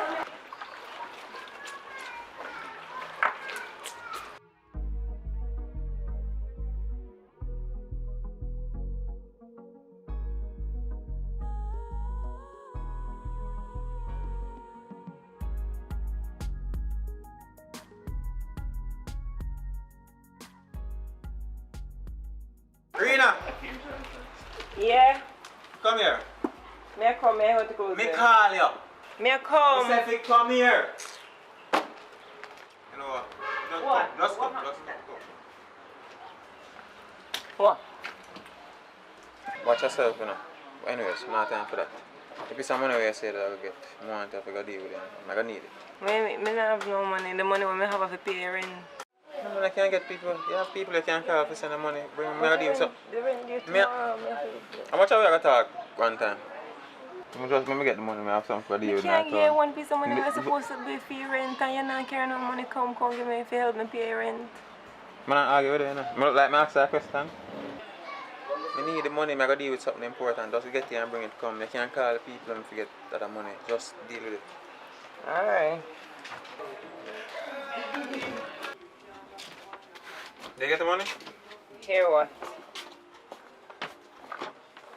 Rena, Yeah? come here. May I come? May I have to go Me there? call you. May I come? Stephanie, come here. You know what? Just What? come. Just come. Just come. What? Watch yourself, you know. Anyways, no time for that. If it's some money where you say that I will get, I want to deal with it. I'm gonna need it. I don't have no money. The money I have to pay rent. No, I can't get people. You have people you can call for send the money. Bring me a deal. So, The rent due Me- tomorrow. how much are we going to talk one time? Let me get the money. I have something for deal You with can't that. get one piece of money that's supposed to be for your rent and you're not carrying no money. Come give me if you help me pay rent. I'm not argue with you, you know. I look like I ask that question. I need the money. I'm going to deal with something important. Just get here and bring it come. You can't call people and forget that the money. Just deal with it. Alright. Did you get the money? Hear what?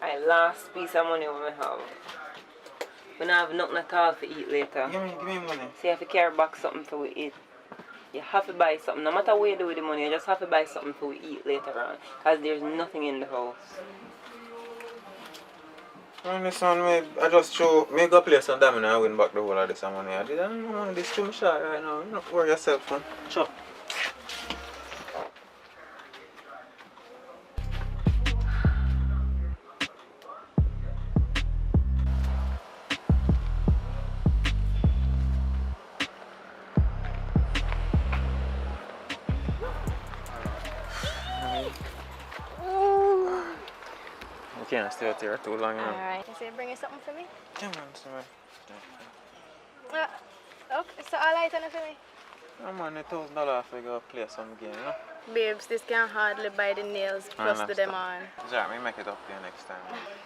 I last piece of money we have. We don't have nothing at all to eat later. Give me money. So you have to carry back something to eat. You have to buy something. No matter what you do with the money, you just have to buy something to eat later on. Because there's nothing in the house. Listen, I just show me go play some damn and I win back the whole of this money. I don't know this too short right now. You don't worry yourself, man. Sure. You can't stay out there too long, you know. Alright. You say bringing something for me? Come on, son. Okay, so all right for me. I'm on $1,000 for go play some game, you know. Babes, this can hardly buy the nails plus the them on. Yeah, me make it up to you next time.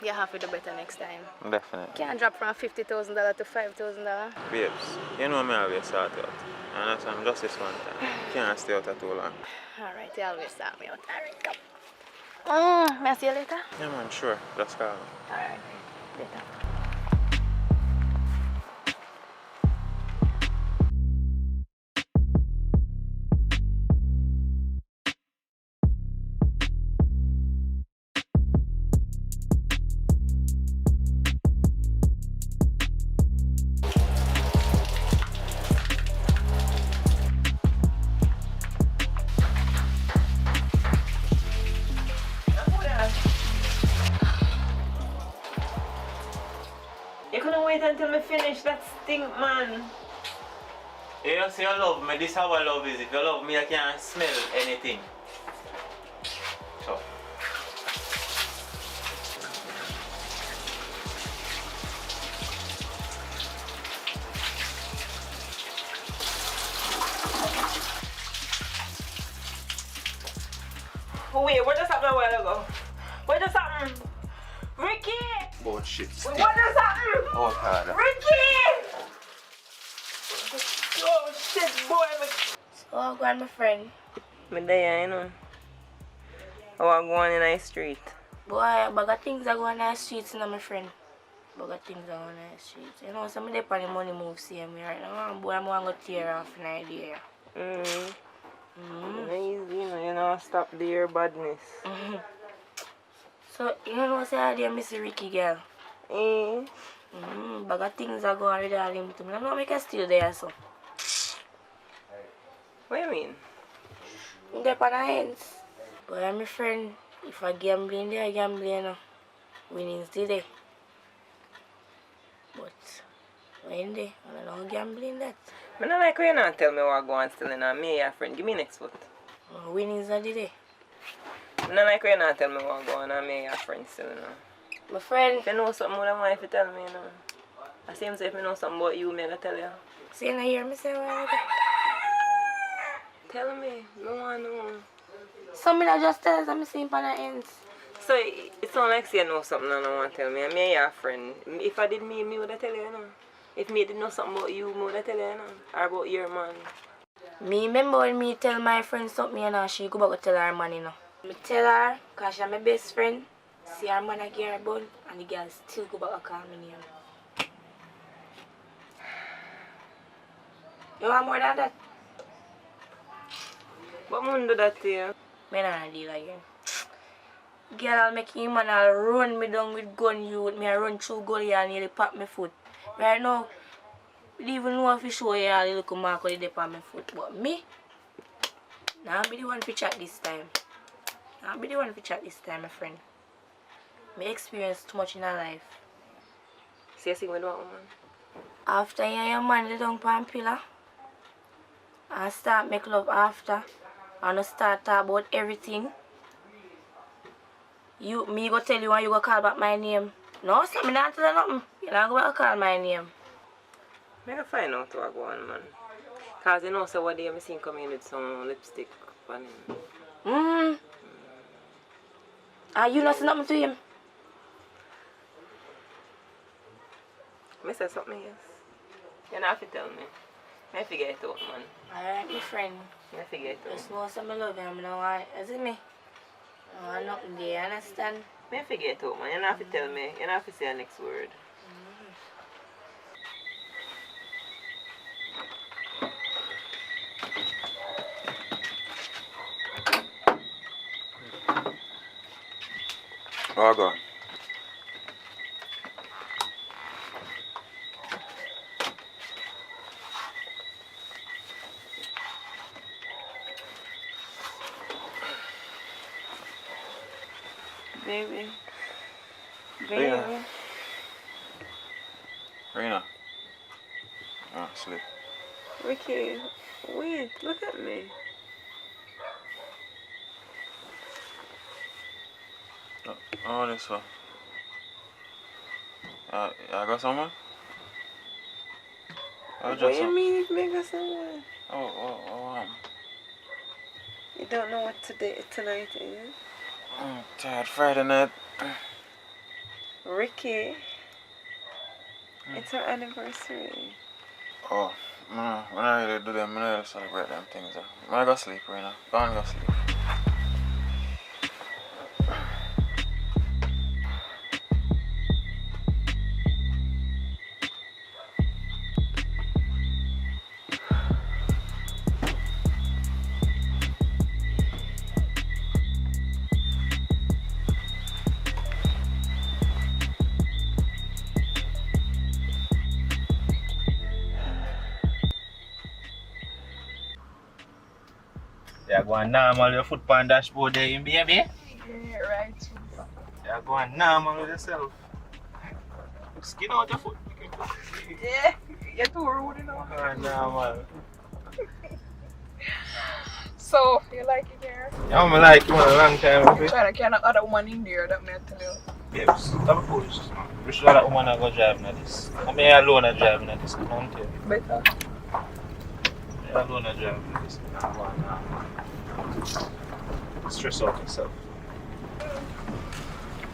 You have to do better next time. Definitely. Can't drop from $50,000 to $5,000. Babes, you know me always sort out. And that's I'm just this one time. Can't stay out there too long. Alright, you always sort me out. Alright, come. May I see you later? Yeah man, sure. Just call me. Alright, later. don't wait until me finish that stink, man. You say you love me, this is how love is. If you love me, I can't smell anything. So. Wait, what just happened a while ago? What just happened? Ricky! Bullshit. What just happened? Oh, God. Ricky! Oh, shit, boy. So I go on my friend. Me there, you know. I want to go on in the street. Boy, bag of things are going on the streets, you know, my friend. Bag of things are going on the streets. You know, some of them on the money move see me right now. Boy, I'm going to tear off an idea. Easy, you know, stop their badness. So, you know what I say, Miss Ricky girl? Bag of things are going with all him too. I know I can still there, so. What do you mean? They're on the hands. But I'm my friend. If I gambling there, I gambling, you know. Winnings today. But when they, I don't know gambling that. I don't like when you not tell me what go on still in me, your friend. Give me next foot. Winnings are the day. I don't like when you not tell me what go on me, your friend still in my friend. If you know something more than what if you tell me, you know. I seem as if you know something about you, I tell you. So you hear me say what? Tell me. No one know. Something I just tell us I'm seeing on the ends. So it sounds like you know something and don't want to tell me. I'm your friend. If I did me would I tell you, you know. If me did know something about you, would I tell you, you know. Or about your man. Me remember when me tell my friend something, you know, she go back to tell her man, you know. Me tell her, because she's my best friend, see her man get her bun, and the girl still go back and call me name. You want more than that? What man do that to you? Me not deal again. Girl, I'll make him and I'll run me down with gun you with me. I run through gully and nearly pop my foot. Right now, I don't even know if you show you all the little mark on the dip on my foot. But me, nah, I'll be the one to chat this time. I'll be the one to chat this time, my friend. Me experienced too much in our life. See you sing with what woman? After your man lay down on pillar, I start make love after. And I start talk about everything. Me go tell you and you go call back my name. No, so me not tell you nothing. You not go back and call my name. I gotta find out what go on, man. Cause you know so one day I seen come in with some lipstick on him. And you not say nothing to him? I said something, yes. You don't have to tell me. I forget it out, man. Alright, my friend. I forget it out. Just know some love him, you know why? Is it me? I want nothing there, you understand? I forget it out, man. You don't have to tell me. You don't have to say the next word. Oh, go. Baby. Rina. Rina. Oh, sleep. Ricky, wait, look at me. Oh, this one. I got someone? What do you mean if me got someone? Oh. You don't know what tonight is? I'm tired. Friday night. Ricky, it's our anniversary. Oh, man, when I really do them, I really celebrate them things. I go sleep right now. Go on, go sleep. Yeah, go on normal your foot on dashboard there, baby. Yeah, right. Yeah, go on normal with yourself. Skin out your foot. Yeah, you're too rude, you know. Nah, man. So, you like it here? Yeah, I like it man, a long time. I'm trying to get another woman in there, that may I tell you. Yes, that's foolish. We should have that woman that go driving at this. I mean, alone at driving at this, don't you? Better. I alone at driving at this. Stress out yourself.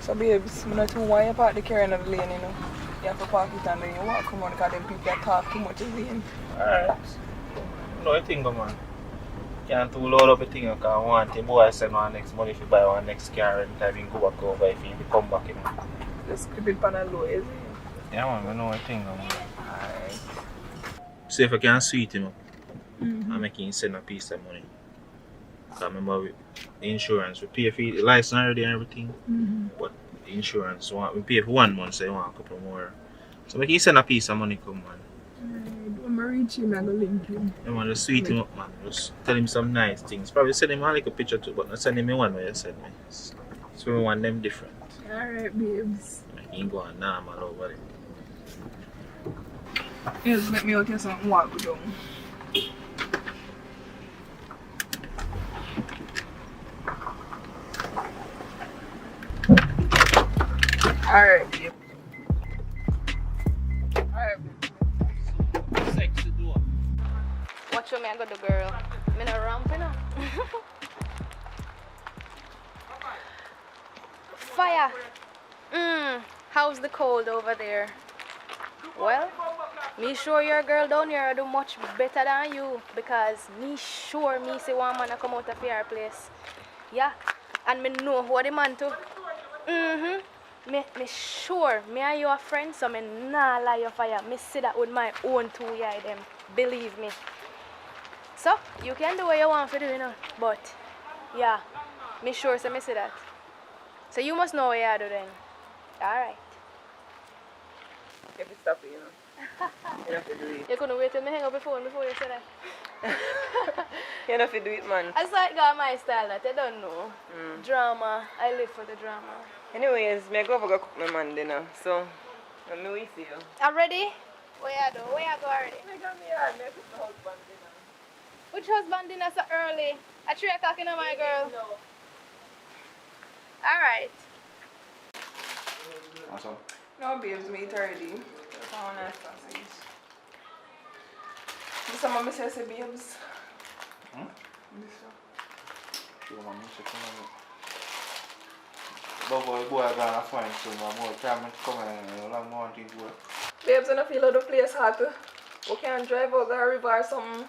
So, babes, I'm not too why you park the car in the lane, you know. You have to park it and then you walk around because them people that talk too much in the lane. Alright. No, I think, man. Can't too load up a thing because I want the boy send one next money if you buy one next car and time you go back over if you come back, you know. Just keep it on a low, is it? Yeah, man, I know I think, man. Alright. See if I can sweet him up. I make him send a piece of money. Because remember, with insurance, we pay for the license already and everything. But the insurance, we pay for 1 month, so you want a couple more. So make him send a piece of money come, man. When I reach him, I'm going to link him. Yeah, man, just sweet him up, man. Just tell him some nice things. Probably send him a little picture too, but not send him one where you send me. So we want them different. Alright, babes. Like, you can go on normal over there. Yes, let me out here something walk down. Alright, babe. Alright, babe. Sexy door. Watch what me I go do, girl. Me no ramp, you know. Fire. How's the cold over there? Well, me sure your girl down here do much better than you because me sure me see one man a come out of your place. Yeah, and me know who the man too. Me sure me and you are friends, so me nah lie you fire. Me see that with my own 2 eye them. Believe me. So you can do what you want to do, you know. But yeah, me sure so me see that. So you must know what you do then. Alright. If you stop it, you know. You have to do it. You couldn't wait till me hang up the phone before you say that. You have to do it, man. I saw it got my style that you don't know. Drama. I live for the drama. Anyways, me go over go cook my man dinner. So, let me see you. I'm ready? Where you do? Where you go already? I got me hard. Me cook my husband dinner. Which husband dinner so early? At 3 o'clock, you know, my girl? No. Alright. Awesome. No, babes, me eat already. That's all nice sausage. This is what I say, babes. This one. Sure, man, check him out. But boy, I got a fine soon, man. Boy, can't come in long morning, boy. Babes, I don't feel like the place hot. We can drive out the river or something.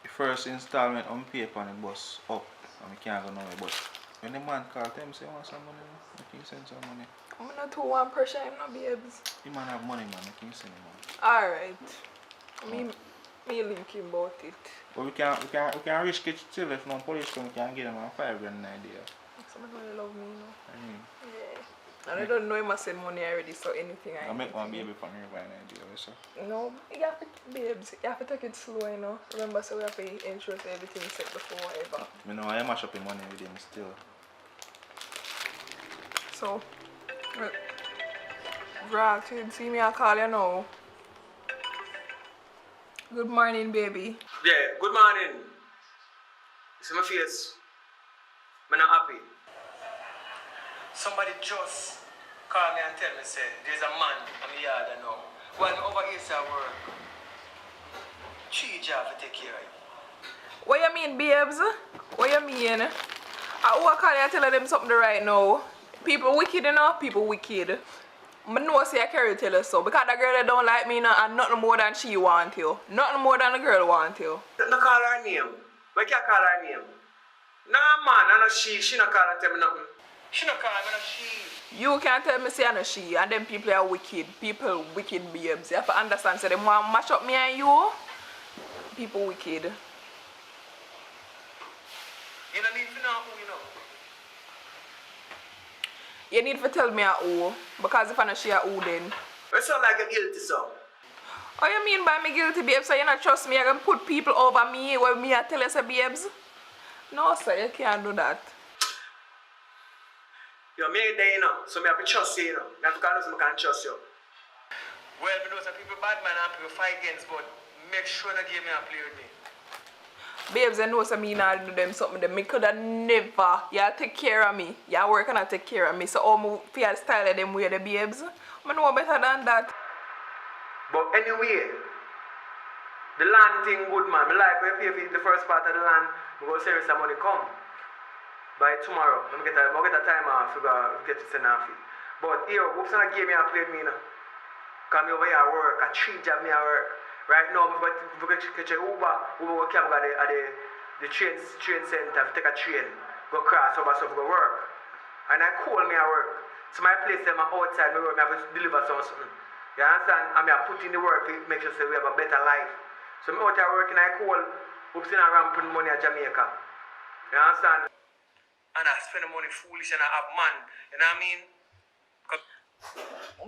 The first installment on paper on the bus up, and we can't go nowhere. But when the man called them, say, want some money, I can send some money. I'm not too one pressure him, no, babes. The man have money, man, I can send him money. Alright. Me link him about it. But we can risk it still if no police come, we can get them a 5 grand idea. Someone really love me, you know. I mean, Yeah. And I don't know him I send money already, so anything I make one baby for me by an idea, so. No, you have to, babes, you have to take it slow, you know. Remember, so we have to ensure that everything is set before ever. I know I mash up the money with him still. So, Rock, you see me, I'll call you now. Good morning, baby. Yeah, good morning. You see my face? I'm not happy. Somebody just called me and tell me, say, there's a man on the yard now. When I'm over here, I work. 3 jobs to take care of you. What you mean, babes? What you mean? I walk out and tell them something right now. People wicked, you know? People wicked. I know say I carry tell her so. Because the girl that don't like me now and nothing more than she want you. Nothing more than the girl want you. Don't call her name. Why can't call her name? Nah, man, I know she not call and tell me nothing. She not call me, no she. You can't tell me say I know she, and them people are wicked. People wicked babes. You have to understand, so they want to mash up me and you. People wicked. You don't need to know who you know. You need to tell me a who, because if I know she a who then. You sound like a guilty son. What you mean by me guilty, babes? So you not trust me, you're going to put people over me when me I tell you, say, babes? No, sir, you can't do that. You're made there, you know, so I have to trust you, you know. I have to call you so I can trust you. Well, we know some people bad man and people fight against, but make sure not give me a play with me. Babes, I know some me not do them something that me coulda never. Y'all take care of me. Y'all work and I take care of me. So how me feel style of them way the babes? I know better than that. But anyway, the land thing good man. Me like when you pay for the first part of the land, we go send some money come. By tomorrow, I'm get a time off to get to send off it. But here, who's not give me a plate me now? Come over here at work, a 3 job me at work. Right now, we catch a Uber will come at the train center, take a train, go cross over so go work. And I call me at work. So my place them outside my work, I have to deliver something. You understand? And I put in the work to make sure we have a better life. So I'm out at work and I call oops in a ramp putting money at Jamaica. You understand? And I spend the money foolish and I have man. You know what I mean?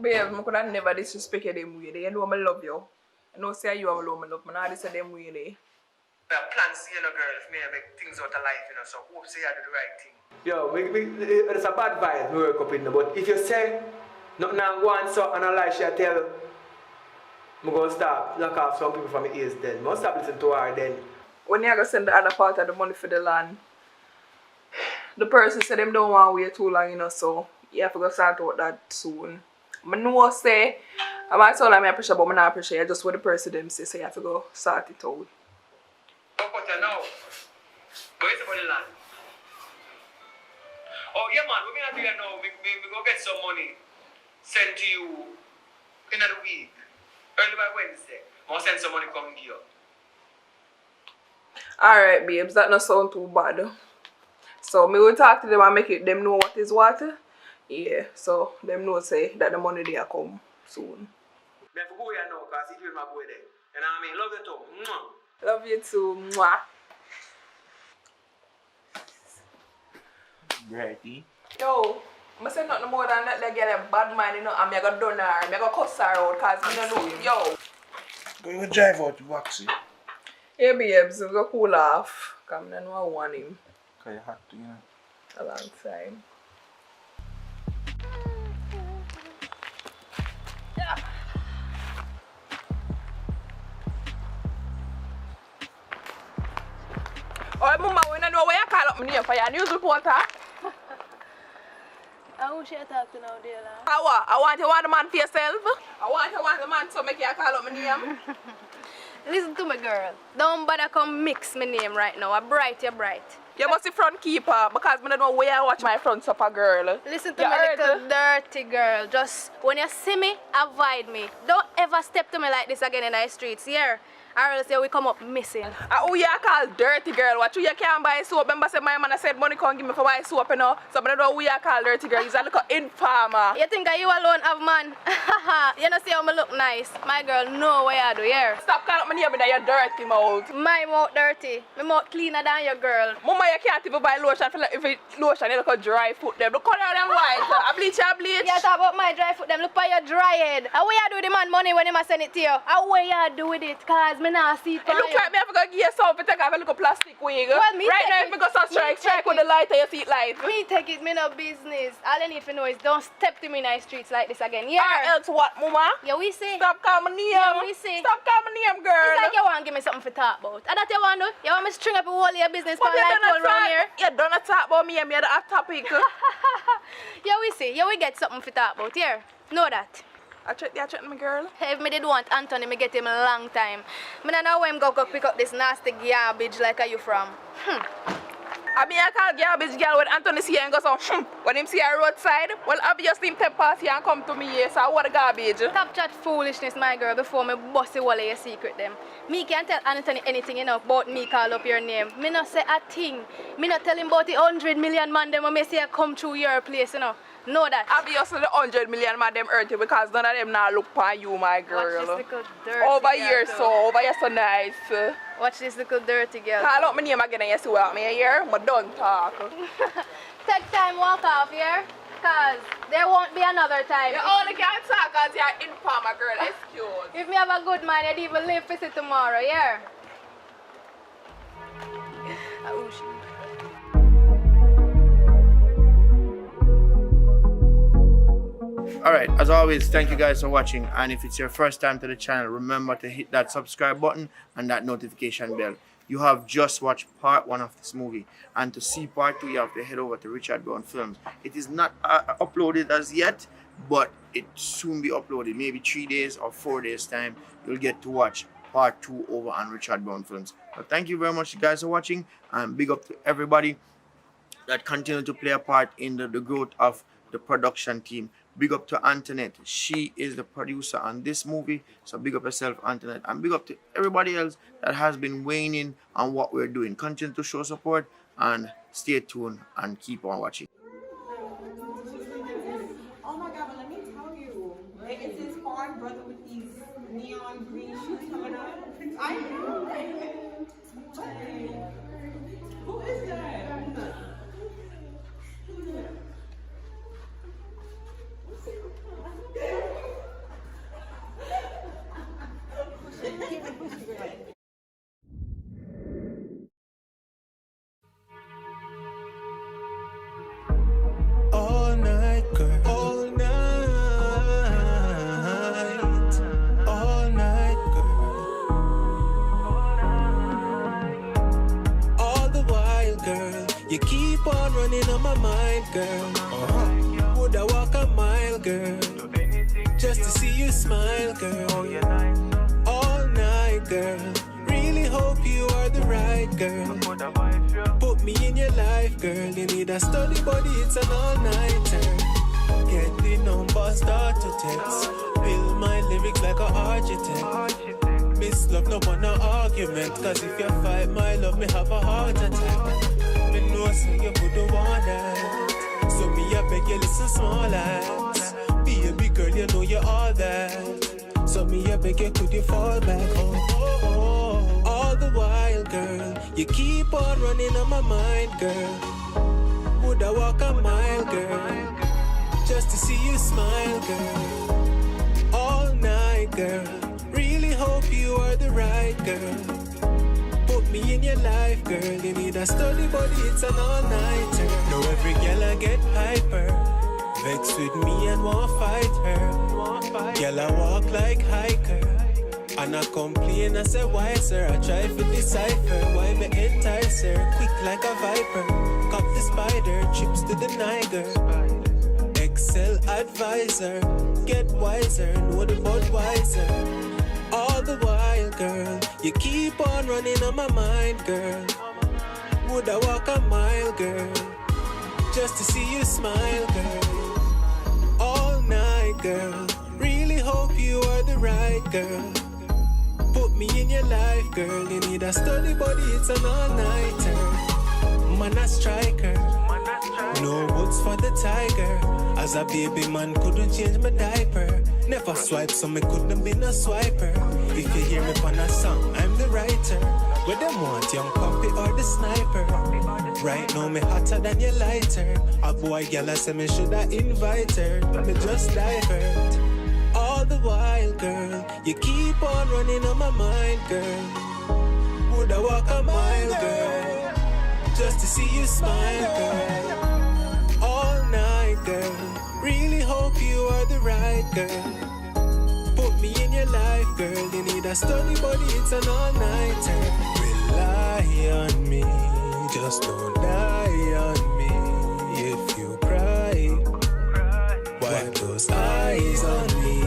Babe, I could have never disrespected them way. You know I love you. I know say you have love me love. I know this is them way. I plan to see you know girl if me make things out of life, you know, so hope say I do the right thing. Yo, it's a bad vibe we work up in there, but if you say nothing now go on so and a lie she tell I'm gonna stop lock off some people from my ears then. I'm gonna stop listening to her then. When you go send the other part of the money for the land, the person said them don't want to wait too long, you know, so you have to go sort out that soon. I know say, I might tell them I appreciate, but I not appreciate just what the person them say, so you have to go sort it out. But you know, but it's about the land. Oh yeah man, we're gonna do it now. We go get some money sent to you in the week. Early by Wednesday. I'm gonna send some money come give you. Alright babes, that not sound too bad. So me will talk to them and make them know what is what. Yeah, so them know say that the money they come soon. I have to go here now because it will my boy there. You know what I mean? Love you too. Mwah. Love you too. Mwah. Righty. Yo, I say nothing more than that they get a bad mind, you know, and I got done her, I got cuss her out because I don't know. Yo. But you drive out to Waxy. Yeah, babes, we go cool off. Because I know I want him. Because you have to, you know. A long time. Oh, Mama, when I know where you call up me name for your news reporter. Who should I talk to now, dear? I want you want the man for yourself. I want the man to make you call up my name. Listen to me, girl. Don't bother come mix my name right now. I'm bright, you're bright. You must be front keeper because I don't know where I watch my front supper, girl. Listen to me, little dirty girl. Just when you see me, avoid me. Don't ever step to me like this again in the streets, yeah? Or else we come up missing. Who you call dirty girl? What you can't buy soap? Remember say my man said money can't give me for buy soap, you know? So I don't know who you call dirty girl. He's a little informer. You think you alone have man? You know see how me look nice. My girl know what you do, yeah? Stop calling me name with your dirty mouth. My mouth dirty. My mouth cleaner than your girl. Mama, you can't even buy lotion. If it lotion, you look at dry foot them. Look color them white. I bleach. You talk about my dry foot them. Look at your dry head. How you do with the man money when he must send it to you? How you do with it? Cause me not see it. It look like me have to go give you something to take off a little plastic wig. Well, me right now, if me go so strike with the lighter, you see it light. Me take it, me no business. All I need to know is don't step to me in the streets like this again. Yeah. Or else what, Mama? Yeah, we see. Stop calling me name. Yeah, we see. Stop calling me name, girl. It's like you want to give me something to talk about. And that you want to do? You want me to string up a whole of your business for you life all around here? You don't talk about me and me at the hot topic. Yeah, we see. Yeah, we get something to talk about. Here, know that. I check my girl. If me did want Anthony, me get him a long time. Me don't know where him go pick up this nasty garbage like are you from. I mean, I call garbage girl when Anthony see her and go so, when him see her roadside, well, obviously him take past here and come to me here, so what a garbage. Stop chat foolishness, my girl, before me bust you all of your secret them. Me can't tell Anthony anything, you know, about me call up your name. Me not say a thing. Me not tell him about the 100 million man them when me say come through your place, you know. Know that. Obviously the 100 million man them earthy because none of them now look upon you, my girl. Watch this little dirty over girl here, too. over here so nice. Watch this little dirty girl. Call out my name again and you see what me here, but don't talk. Take time, walk off here, cause there won't be another time. You only can't talk cause you're informer, girl, excuse. If me have a good mind, I'd even live to see tomorrow, yeah? Oh, shit. Alright, as always, thank you guys for watching, and if it's your first time to the channel, remember to hit that subscribe button and that notification bell. You have just watched part 1 of this movie, and to see part 2 you have to head over to Richard Brown Films. It is not uploaded as yet, but it soon be uploaded. Maybe 3 days or 4 days time you'll get to watch part 2 over on Richard Brown Films. But thank you very much, you guys, for watching, and big up to everybody that continue to play a part in the growth of the production team. Big up to Antoinette. She is the producer on this movie. So big up yourself, Antoinette. And big up to everybody else that has been weighing in on what we're doing. Continue to show support and stay tuned and keep on watching. Oh my God, but let me tell you, it's this foreign brother with these neon green shoes coming up. I know. Who is that? All night, girl. All night, girl. All the while, girl, you keep on running on my mind, girl. Would I walk a mile, girl, just to see you smile, girl? All night, girl. Really hope you are the right girl. Put me in your life, girl. You need a study buddy, it's an all-nighter. Get the number, start to text. Build my lyrics like an architect. Miss love, no one no argument. Cause if you fight my love, me have a heart attack. Me know so you wouldn't want that. So me I beg you listen small ass. Baby girl, you know you're all that. So me I beg you, could you fall back? All the while, girl, you keep on running on my mind, girl. Would I walk a mile, girl, just to see you smile, girl? All night, girl. Really hope you are the right girl. Put me in your life, girl. You need a study buddy, it's an all-nighter. Know every girl I get hyper. Vex with me and won't fight her. Girl, I walk like hiker. And I complain, I say why, sir? I try to decipher why me entice her. Quick like a viper. Cop the spider, trips to the Niger. Excel advisor, get wiser, know the Budweiser. All the while, girl, you keep on running on my mind, girl. Would I walk a mile, girl, just to see you smile, girl? All night, girl. Really hope you are the right girl. Put me in your life, girl. You need a study buddy, it's an all-nighter. Man a striker, no woods for the tiger. As a baby man, couldn't change my diaper. Never swipe, so me couldn't be no swiper. If you hear me on a song, I'm the writer. Where them want, young puppy or the sniper? Right now, me hotter than your lighter. A boy, girl, I say me shoulda invite her. Me just divert. All the while, girl, you keep on running on my mind, girl. Would I walk a mile, girl, just to see you smile, girl? All night, girl. Really hope you are the right girl. Put me in your life, girl. You need a study buddy, it's an all-nighter. Rely on me, just don't die on me. If you cry, wipe those eyes on me.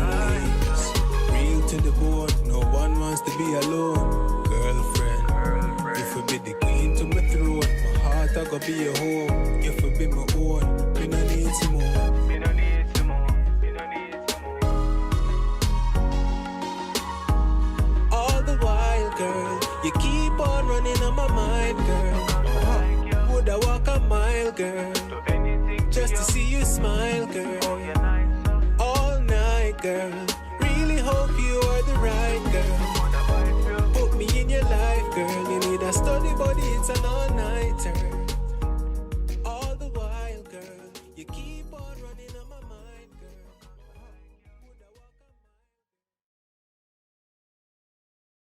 Real to the bone, no one wants to be alone. Girlfriend, if you be the queen to my throne, my heart I go be your home. If you be my own, me no need some more. All the while, girl, you keep on running on my mind, girl. Would I walk a mile, girl, just to see you smile, girl? All night, girl.